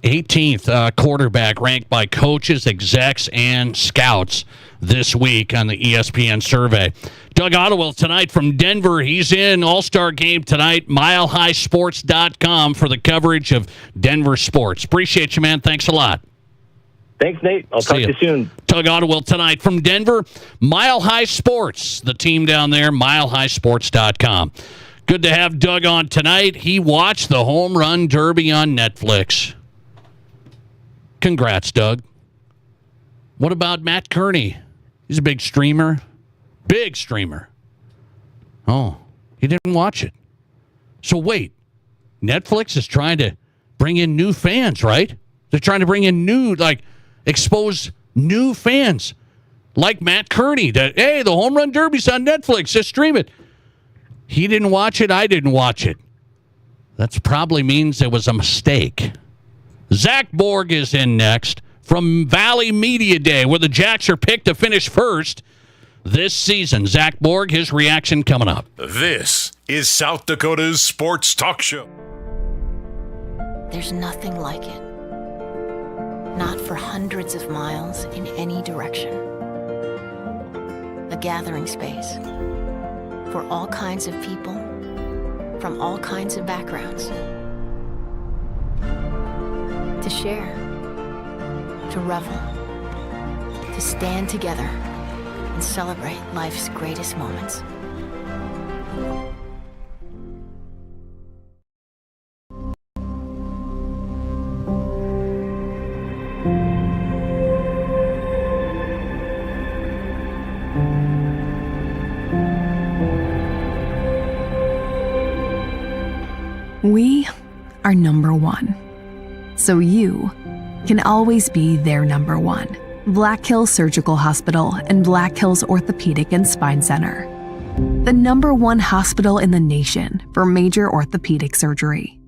18th quarterback ranked by coaches, execs, and scouts this week on the ESPN survey. Doug Ottewill tonight from Denver. He's in All-Star Game tonight. MileHighSports.com for the coverage of Denver sports. Appreciate you, man. Thanks a lot. Thanks, Nate. I'll talk to you soon. Doug Ottewill tonight from Denver. Mile High Sports, the team down there, MileHighSports.com. Good to have Doug on tonight. He watched the Home Run Derby on Netflix. Congrats, Doug. What about Matt Kearney? He's a big streamer. Big streamer. Oh, he didn't watch it. So wait, Netflix is trying to bring in new fans, right? They're trying to bring in expose new fans like Matt Kearney. That, hey, the Home Run Derby's on Netflix. Just stream it. He didn't watch it. I didn't watch it. That probably means it was a mistake. Zach Borg is in next from Valley Media Day, where the Jacks are picked to finish first. this season. Zach Borg, his reaction coming up. This is South Dakota's Sports Talk Show. There's nothing like it. Not for hundreds of miles in any direction. A gathering space for all kinds of people from all kinds of backgrounds. To share, to revel, to stand together and celebrate life's greatest moments. We are number one, so you can always be their number one. Black Hills Surgical Hospital and Black Hills Orthopedic and Spine Center. The number one hospital in the nation for major orthopedic surgery.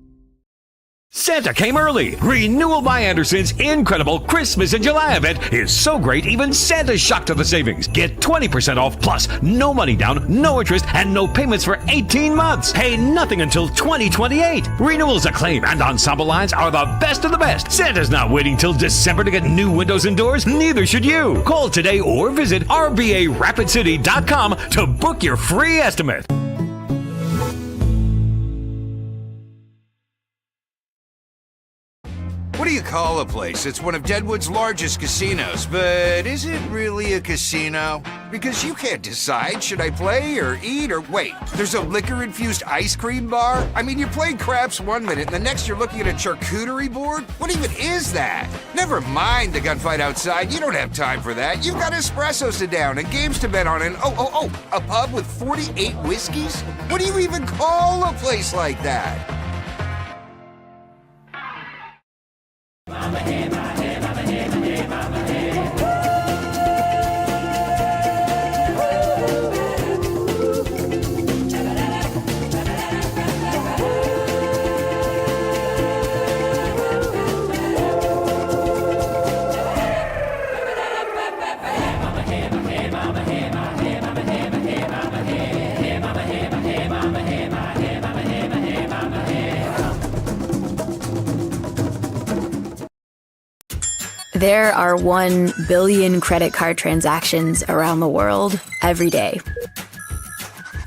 Santa came early. Renewal by Anderson's incredible Christmas in July event is so great, even Santa's shocked to the savings. Get 20% off plus no money down, no interest, and no payments for 18 months. Pay nothing until 2028. Renewals Acclaim and Ensemble lines are the best of the best. Santa's not waiting till December to get new windows and doors. Neither should you. Call today or visit RBARapidCity.com to book your free estimate. What do you call a place that's one of Deadwood's largest casinos, but is it really a casino? Because you can't decide, should I play or eat or wait, there's a liquor-infused ice cream bar? I mean, you're playing craps one minute and the next you're looking at a charcuterie board? What even is that? Never mind the gunfight outside, you don't have time for that. You've got espressos to down and games to bet on and a pub with 48 whiskeys? What do you even call a place like that? There are 1 billion credit card transactions around the world every day.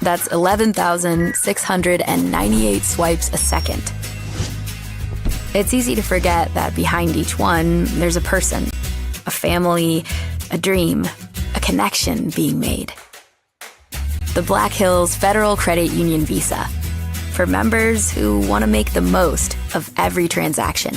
That's 11,698 swipes a second. It's easy to forget that behind each one, there's a person, a family, a dream, a connection being made. The Black Hills Federal Credit Union Visa, for members who want to make the most of every transaction.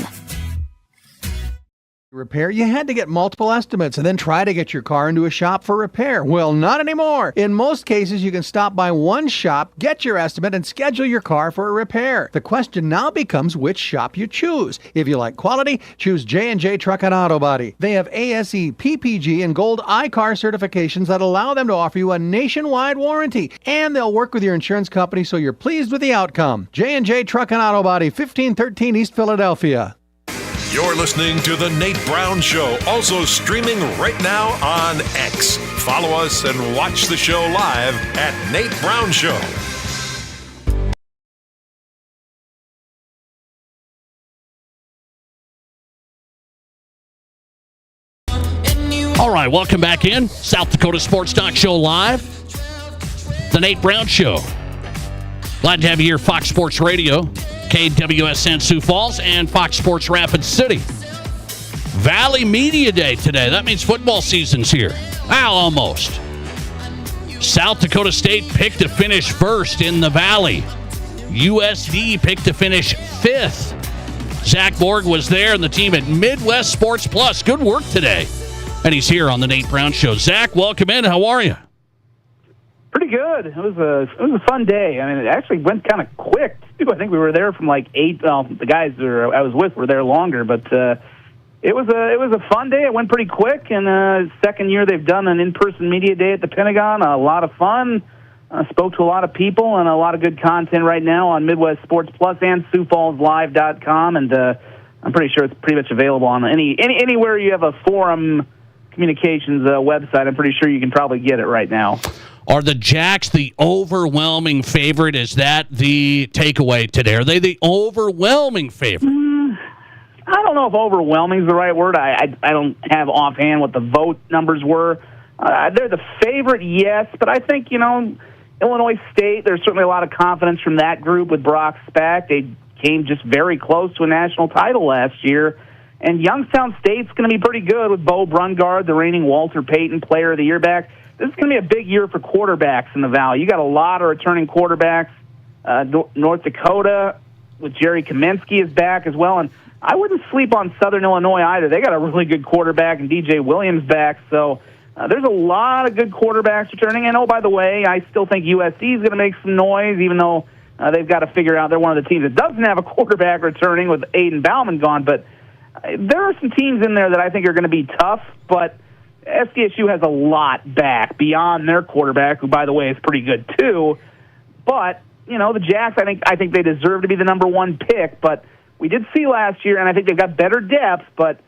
Repair, you had to get multiple estimates and then try to get your car into a shop for repair. Well, not anymore. In most cases, you can stop by one shop, get your estimate, and schedule your car for a repair. The question now becomes which shop you choose. If you like quality, choose J&J Truck and Auto Body. They have ASE, PPG, and Gold iCar certifications that allow them to offer you a nationwide warranty. And they'll work with your insurance company so you're pleased with the outcome. J&J Truck and Auto Body, 1513 East Philadelphia. You're listening to The Nate Brown Show, also streaming right now on X. Follow us and watch the show live at Nate Brown Show. All right, welcome back in. South Dakota Sports Talk Show live. The Nate Brown Show. Glad to have you here, Fox Sports Radio, KWSN Sioux Falls, and Fox Sports Rapid City. Valley Media Day today. That means football season's here. Well, almost. South Dakota State picked to finish first in the Valley. USD picked to finish fifth. Zach Borg was there and the team at Midwest Sports Plus. Good work today. And he's here on the Nate Brown Show. Zach, welcome in. How are you? Pretty good. It was a fun day. I mean, it actually went kind of quick, too. I think we were there from like 8. The guys I was with were there longer, but it was a fun day. It went pretty quick, and second year they've done an in-person media day at the Pentagon. A lot of fun. Spoke to a lot of people, and a lot of good content right now on Midwest Sports Plus and SiouxFallsLive.com, and I'm pretty sure it's pretty much available on anywhere you have a forum Communications website. I'm pretty sure you can probably get it right now. Are the Jacks the overwhelming favorite? Is that the takeaway today? Are they the overwhelming favorite? I don't know if overwhelming is the right word. I don't have offhand what the vote numbers were. They're the favorite, yes, but I think, Illinois State, there's certainly a lot of confidence from that group with Brock Spack. They came just very close to a national title last year. And Youngstown State's going to be pretty good with Bo Brungard, the reigning Walter Payton Player of the Year back. This is going to be a big year for quarterbacks in the Valley. You got a lot of returning quarterbacks. North Dakota with Jerry Kaminsky is back as well. And I wouldn't sleep on Southern Illinois either. They got a really good quarterback and DJ Williams back. So there's a lot of good quarterbacks returning. And, oh, by the way, I still think USC is going to make some noise, even though they've got to figure out they're one of the teams that doesn't have a quarterback returning with Aiden Bauman gone. But there are some teams in there that I think are going to be tough, but SDSU has a lot back beyond their quarterback, who, by the way, is pretty good too. But, the Jacks, I think they deserve to be the number one pick. But we did see last year, and I think they've got better depth, but,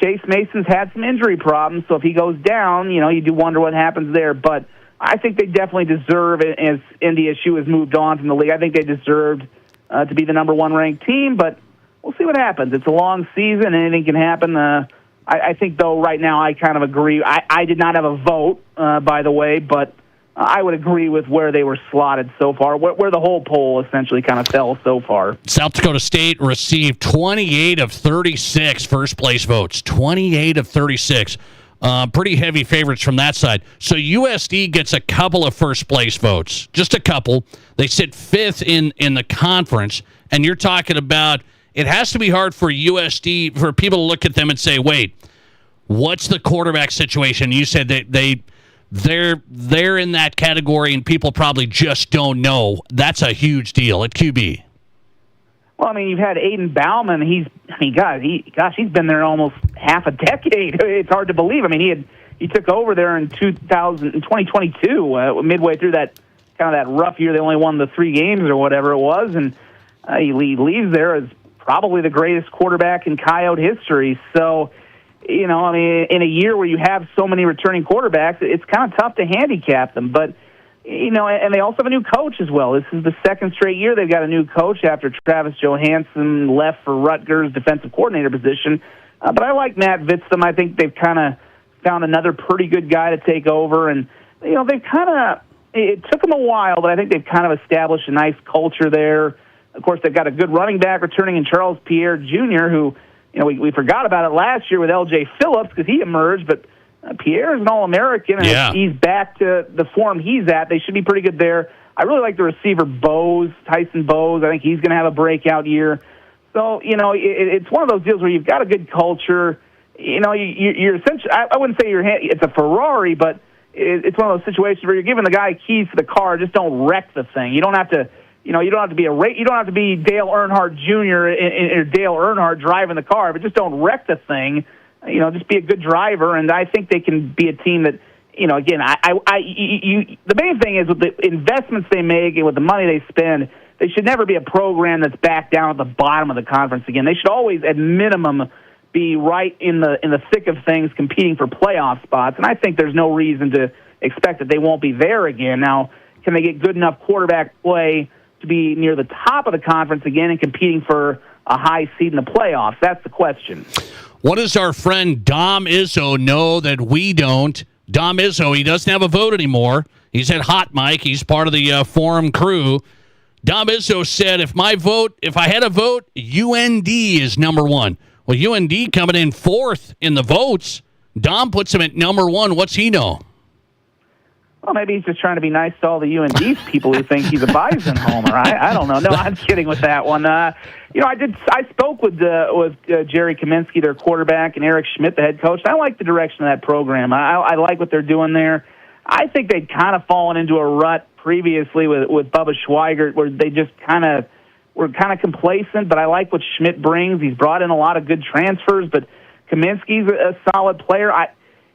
Chase Mason's had some injury problems, so if he goes down, you do wonder what happens there. But I think they definitely deserve it as NDSU has moved on from the league. I think they deserved to be the number one ranked team, but we'll see what happens. It's a long season. Anything can happen. I think, though, right now I kind of agree. I did not have a vote, by the way, but I would agree with where they were slotted so far, where the whole poll essentially kind of fell so far. South Dakota State received 28 of 36 first-place votes. 28 of 36. Pretty heavy favorites from that side. So USD gets a couple of first-place votes. Just a couple. They sit fifth in the conference, and you're talking about it has to be hard for USD, for people to look at them and say, wait, what's the quarterback situation? You said that they're in that category, and people probably just don't know. That's a huge deal at QB. Well, you've had Aiden Bauman. He's been there almost half a decade. It's hard to believe. He took over there in 2022, midway through that kind of that rough year. They only won the 3 games or whatever it was, and he leaves there as probably the greatest quarterback in Coyote history. So, in a year where you have so many returning quarterbacks, it's kind of tough to handicap them. But, and they also have a new coach as well. This is the second straight year they've got a new coach after Travis Johansson left for Rutgers' defensive coordinator position. But I like Matt Vitztham. I think they've kind of found another pretty good guy to take over. And, they've it took them a while, but I think they've kind of established a nice culture there. Of course, they've got a good running back returning in Charles Pierre Jr., who, we forgot about it last year with L.J. Phillips because he emerged, but Pierre is an All-American, and if he's back to the form he's at, they should be pretty good there. I really like the receiver Tyson Bowes. I think he's going to have a breakout year. So, it's one of those deals where you've got a good culture. You're essentially, I wouldn't say it's a Ferrari, but it's one of those situations where you're giving the guy keys to the car. Just don't wreck the thing. You don't have to. You don't have to be Dale Earnhardt Jr. or Dale Earnhardt driving the car, but just don't wreck the thing. Just be a good driver, and I think they can be a team that, again, the main thing is with the investments they make and with the money they spend, they should never be a program that's back down at the bottom of the conference again. They should always, at minimum, be right in the thick of things, competing for playoff spots, and I think there's no reason to expect that they won't be there again. Now, can they get good enough quarterback play to be near the top of the conference again and competing for a high seed in the playoffs? That's the question. What does our friend Dom Izzo know that we don't? Dom Izzo, he doesn't have a vote anymore. He's at Hot Mic. He's part of the Forum crew. Dom Izzo said, if I had a vote, UND is number one. Well, UND coming in fourth in the votes. Dom puts him at number one. What's he know? Well, maybe he's just trying to be nice to all the UND people who think he's a Bison homer. I don't know. No, I'm kidding with that one. I spoke with Jerry Kaminsky, their quarterback, and Eric Schmidt, the head coach. I like the direction of that program. I like what they're doing there. I think they'd kind of fallen into a rut previously with Bubba Schweigert, where they just were kind of complacent. But I like what Schmidt brings. He's brought in a lot of good transfers, but Kaminsky's a solid player.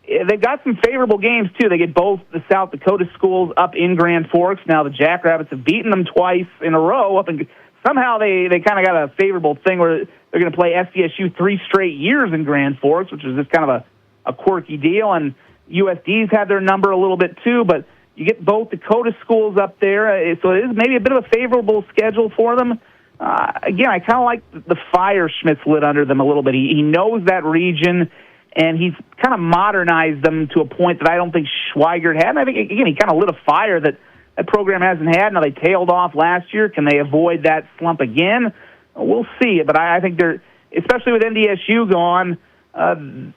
They've got some favorable games, too. They get both the South Dakota schools up in Grand Forks. Now the Jackrabbits have beaten them twice in a row. Somehow they kind of got a favorable thing where they're going to play SDSU 3 straight years in Grand Forks, which is just kind of a a quirky deal, and USD's had their number a little bit too, but you get both Dakota schools up there, so it is maybe a bit of a favorable schedule for them. Again, I kind of like the fire Schmidt's lit under them a little bit. He knows that region, and he's kind of modernized them to a point that I don't think Schweigert had. And I think, again, he kind of lit a fire that program hasn't had. Now, they tailed off last year. Can they avoid that slump again? We'll see. But I think they're, especially with NDSU gone,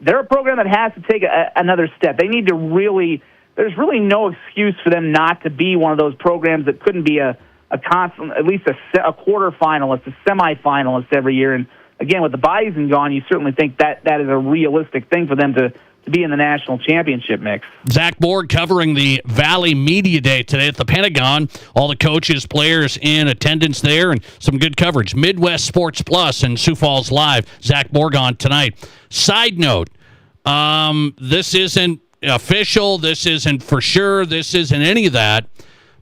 they're a program that has to take another step. They need to really, there's really no excuse for them not to be one of those programs that couldn't be a constant, at least a quarterfinalist, a semifinalist every year. And again, with the Bison gone, you certainly think that is a realistic thing for them to be in the national championship mix. Zach Borg covering the Valley Media Day today at the Pentagon. All the coaches, players in attendance there, and some good coverage. Midwest Sports Plus and Sioux Falls Live. Zach Borg on tonight. Side note, this isn't official. This isn't for sure. This isn't any of that.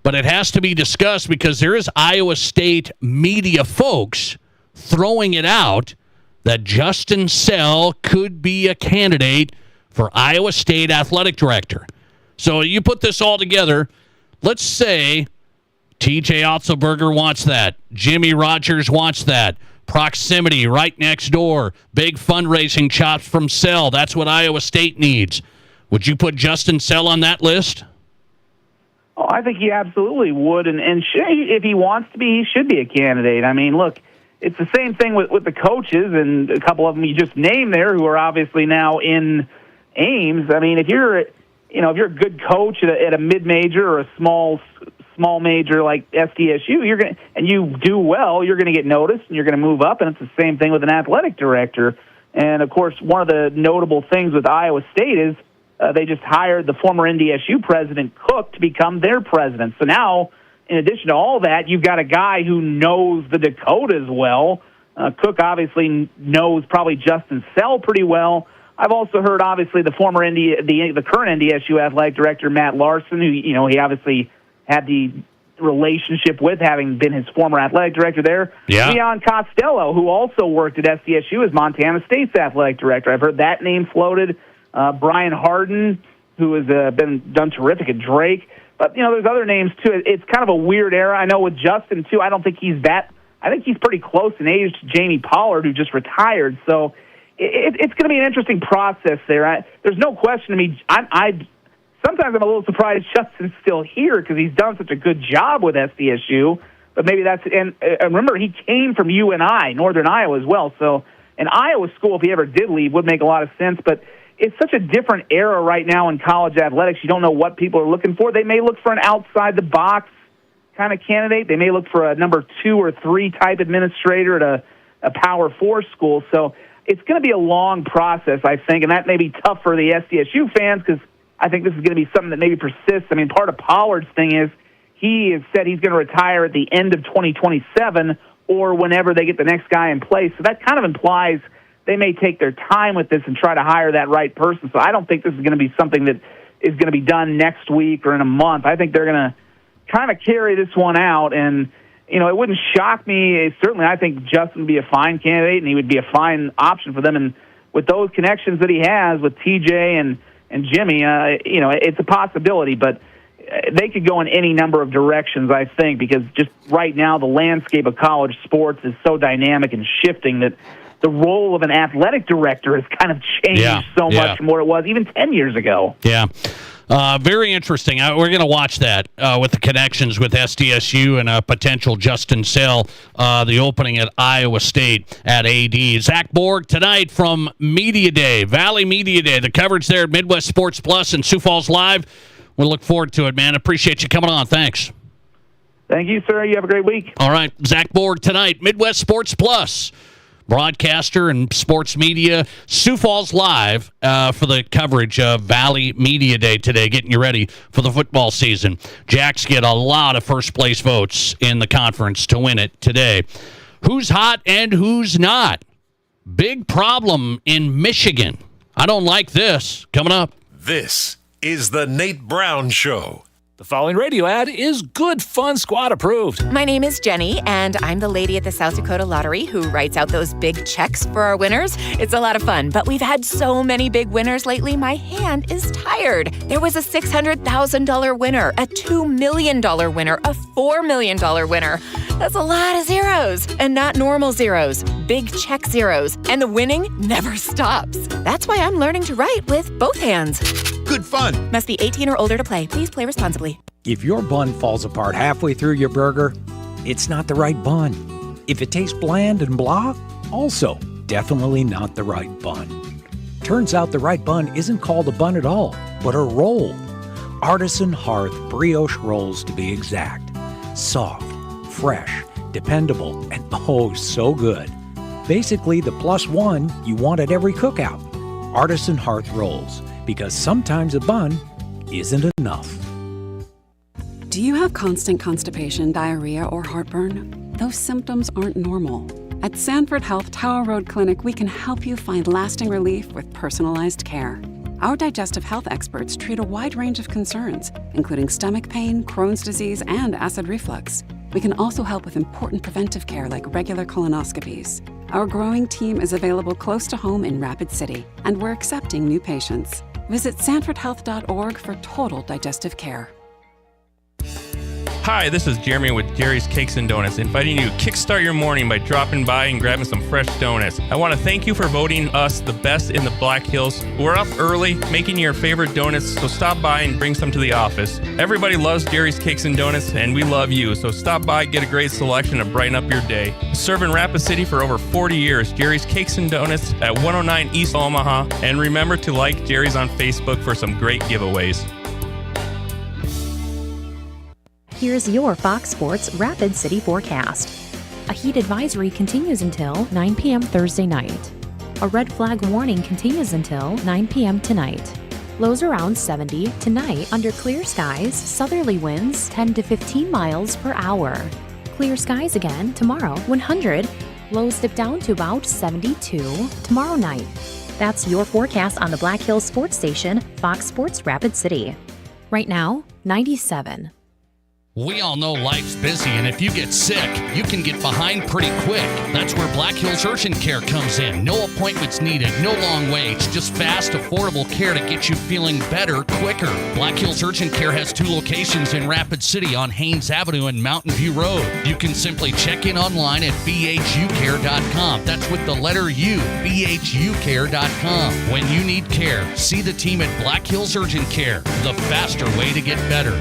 But it has to be discussed because there is Iowa State media folks throwing it out that Justin Sell could be a candidate for Iowa State athletic director. So you put this all together. Let's say TJ Otzelberger wants that. Jimmy Rogers wants that. Proximity right next door. Big fundraising chops from Sell. That's what Iowa State needs. Would you put Justin Sell on that list? Oh, I think he absolutely would, and if he wants to be, he should be a candidate. I mean, look, it's the same thing with the coaches, and a couple of them you just named there who are obviously now in Ames. I mean, if you're a good coach at a mid-major or a small major like SDSU, and you do well, you're going to get noticed and you're going to move up, and it's the same thing with an athletic director. And of course, one of the notable things with Iowa State is they just hired the former NDSU president, Cook, to become their president. So now, in addition to all that, you've got a guy who knows the Dakotas well. Cook obviously knows probably Justin Sell pretty well. I've also heard, obviously, the current NDSU athletic director, Matt Larson, who he obviously had the relationship with, having been his former athletic director there. Yeah. Leon Costello, who also worked at SDSU as Montana State's athletic director. I've heard that name floated. Brian Harden, who has done terrific at Drake. But, there's other names, too. It's kind of a weird era. I know with Justin, too, I don't think he's that. I think he's pretty close in age to Jamie Pollard, who just retired. So it's going to be an interesting process there. There's no question to me. Sometimes I'm a little surprised Justin's still here because he's done such a good job with SDSU. But maybe that's – and remember, he came from UNI, Northern Iowa as well. So an Iowa school, if he ever did leave, would make a lot of sense. But it's such a different era right now in college athletics. You don't know what people are looking for. They may look for an outside-the-box kind of candidate. They may look for a number 2 or 3 type administrator at a Power 4 school. So it's going to be a long process, I think, and that may be tough for the SDSU fans because I think this is going to be something that maybe persists. I mean, part of Pollard's thing is he has said he's going to retire at the end of 2027 or whenever they get the next guy in place. So that kind of implies they may take their time with this and try to hire that right person. So I don't think this is going to be something that is going to be done next week or in a month. I think they're going to kind of carry this one out. And, it wouldn't shock me. Certainly, I think Justin would be a fine candidate, and he would be a fine option for them. And with those connections that he has with TJ and Jimmy, it's a possibility. But they could go in any number of directions, I think, because just right now the landscape of college sports is so dynamic and shifting that the role of an athletic director has kind of changed so much from what it was even 10 years ago. Yeah. Very interesting. We're going to watch that with the connections with SDSU and potential Justin Sell, the opening at Iowa State at AD. Zach Borg tonight from Media Day, Valley Media Day. The coverage there at Midwest Sports Plus and Sioux Falls Live. We'll look forward to it, man. Appreciate you coming on. Thanks. Thank you, sir. You have a great week. All right. Zach Borg tonight, Midwest Sports Plus. Broadcaster and sports media, Sioux Falls Live for the coverage of Valley Media Day today, getting you ready for the football season. Jacks get a lot of first-place votes in the conference to win it today. Who's hot and who's not? Big problem in Michigan. I don't like this. Coming up. This is the Nate Brown Show. The following radio ad is Good Fun Squad approved. My name is Jenny, and I'm the lady at the South Dakota Lottery who writes out those big checks for our winners. It's a lot of fun, but we've had so many big winners lately, my hand is tired. There was a $600,000 winner, a $2 million winner, a $4 million winner. That's a lot of zeros, and not normal zeros, big check zeros, and the winning never stops. That's why I'm learning to write with both hands. Good fun. Must be 18 or older to play. Please play responsibly. If your bun falls apart halfway through your burger, it's not the right bun. If it tastes bland and blah, also definitely not the right bun. Turns out the right bun isn't called a bun at all, but a roll. Artisan Hearth brioche rolls to be exact. Soft, fresh, dependable, and oh so good. Basically the plus one you want at every cookout. Artisan Hearth rolls, because sometimes a bun isn't enough. Do you have constant constipation, diarrhea, or heartburn? Those symptoms aren't normal. At Sanford Health Tower Road Clinic, we can help you find lasting relief with personalized care. Our digestive health experts treat a wide range of concerns, including stomach pain, Crohn's disease, and acid reflux. We can also help with important preventive care like regular colonoscopies. Our growing team is available close to home in Rapid City, and we're accepting new patients. Visit sanfordhealth.org for total digestive care. Hi, this is Jeremy with Jerry's Cakes and Donuts, inviting you to kickstart your morning by dropping by and grabbing some fresh donuts. I want to thank you for voting us the best in the Black Hills. We're up early making your favorite donuts, so stop by and bring some to the office. Everybody loves Jerry's Cakes and Donuts, and we love you, so stop by, get a great selection to brighten up your day. Serving Rapid City for over 40 years, Jerry's Cakes and Donuts at 109 East Omaha, and remember to like Jerry's on Facebook for some great giveaways. Here's your Fox Sports Rapid City forecast. A heat advisory continues until 9 p.m. Thursday night. A red flag warning continues until 9 p.m. tonight. Lows around 70 tonight under clear skies, southerly winds 10 to 15 miles per hour. Clear skies again tomorrow, 100. Lows dip down to about 72 tomorrow night. That's your forecast on the Black Hills Sports Station, Fox Sports Rapid City. Right now, 97. We all know life's busy, and if you get sick, you can get behind pretty quick. That's where Black Hills Urgent Care comes in. No appointments needed, no long waits, just fast, affordable care to get you feeling better quicker. Black Hills Urgent Care has 2 locations in Rapid City on Haynes Avenue and Mountain View Road. You can simply check in online at bhucare.com. That's with the letter U, bhucare.com. When you need care, see the team at Black Hills Urgent Care, the faster way to get better.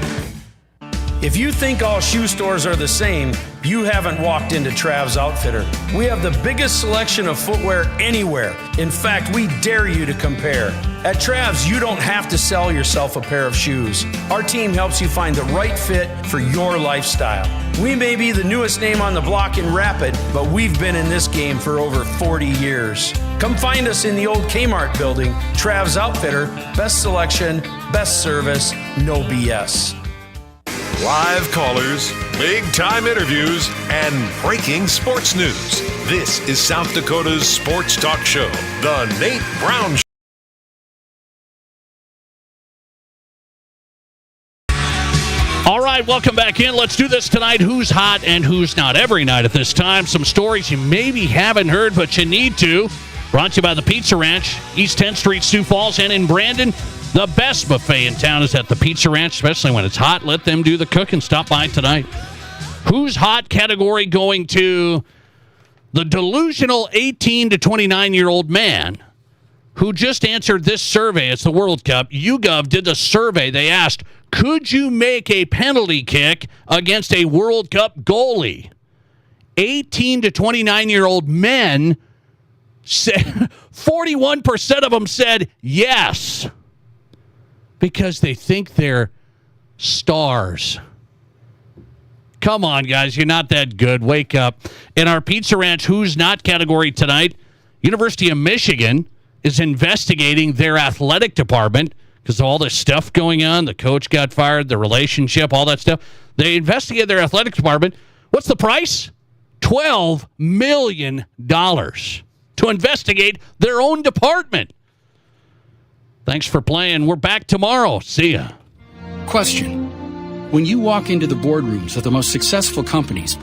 If you think all shoe stores are the same, you haven't walked into Trav's Outfitter. We have the biggest selection of footwear anywhere. In fact, we dare you to compare. At Trav's, you don't have to sell yourself a pair of shoes. Our team helps you find the right fit for your lifestyle. We may be the newest name on the block in Rapid, but we've been in this game for over 40 years. Come find us in the old Kmart building. Trav's Outfitter, best selection, best service, no BS. Live callers, big-time interviews, and breaking sports news. This is South Dakota's sports talk show, The Nate Brown Show. All right, welcome back in. Let's do this tonight. Who's hot and who's not? Every night at this time, some stories you maybe haven't heard, but you need to. Brought to you by the Pizza Ranch, East 10th Street, Sioux Falls, and in Brandon. The best buffet in town is at the Pizza Ranch, especially when it's hot. Let them do the cooking. Stop by tonight. Who's hot category going to the delusional 18 to 29-year-old man who just answered this survey. It's the World Cup. YouGov did the survey. They asked, could you make a penalty kick against a World Cup goalie? 18 to 29-year-old men, 41% of them said yes. Because they think they're stars. Come on, guys. You're not that good. Wake up. In our Pizza Ranch Who's Not category tonight, University of Michigan is investigating their athletic department because of all this stuff going on. The coach got fired, the relationship, all that stuff. They investigate their athletic department. What's the price? $12 million to investigate their own department. Thanks for playing. We're back tomorrow. See ya. Question. When you walk into the boardrooms of the most successful companies,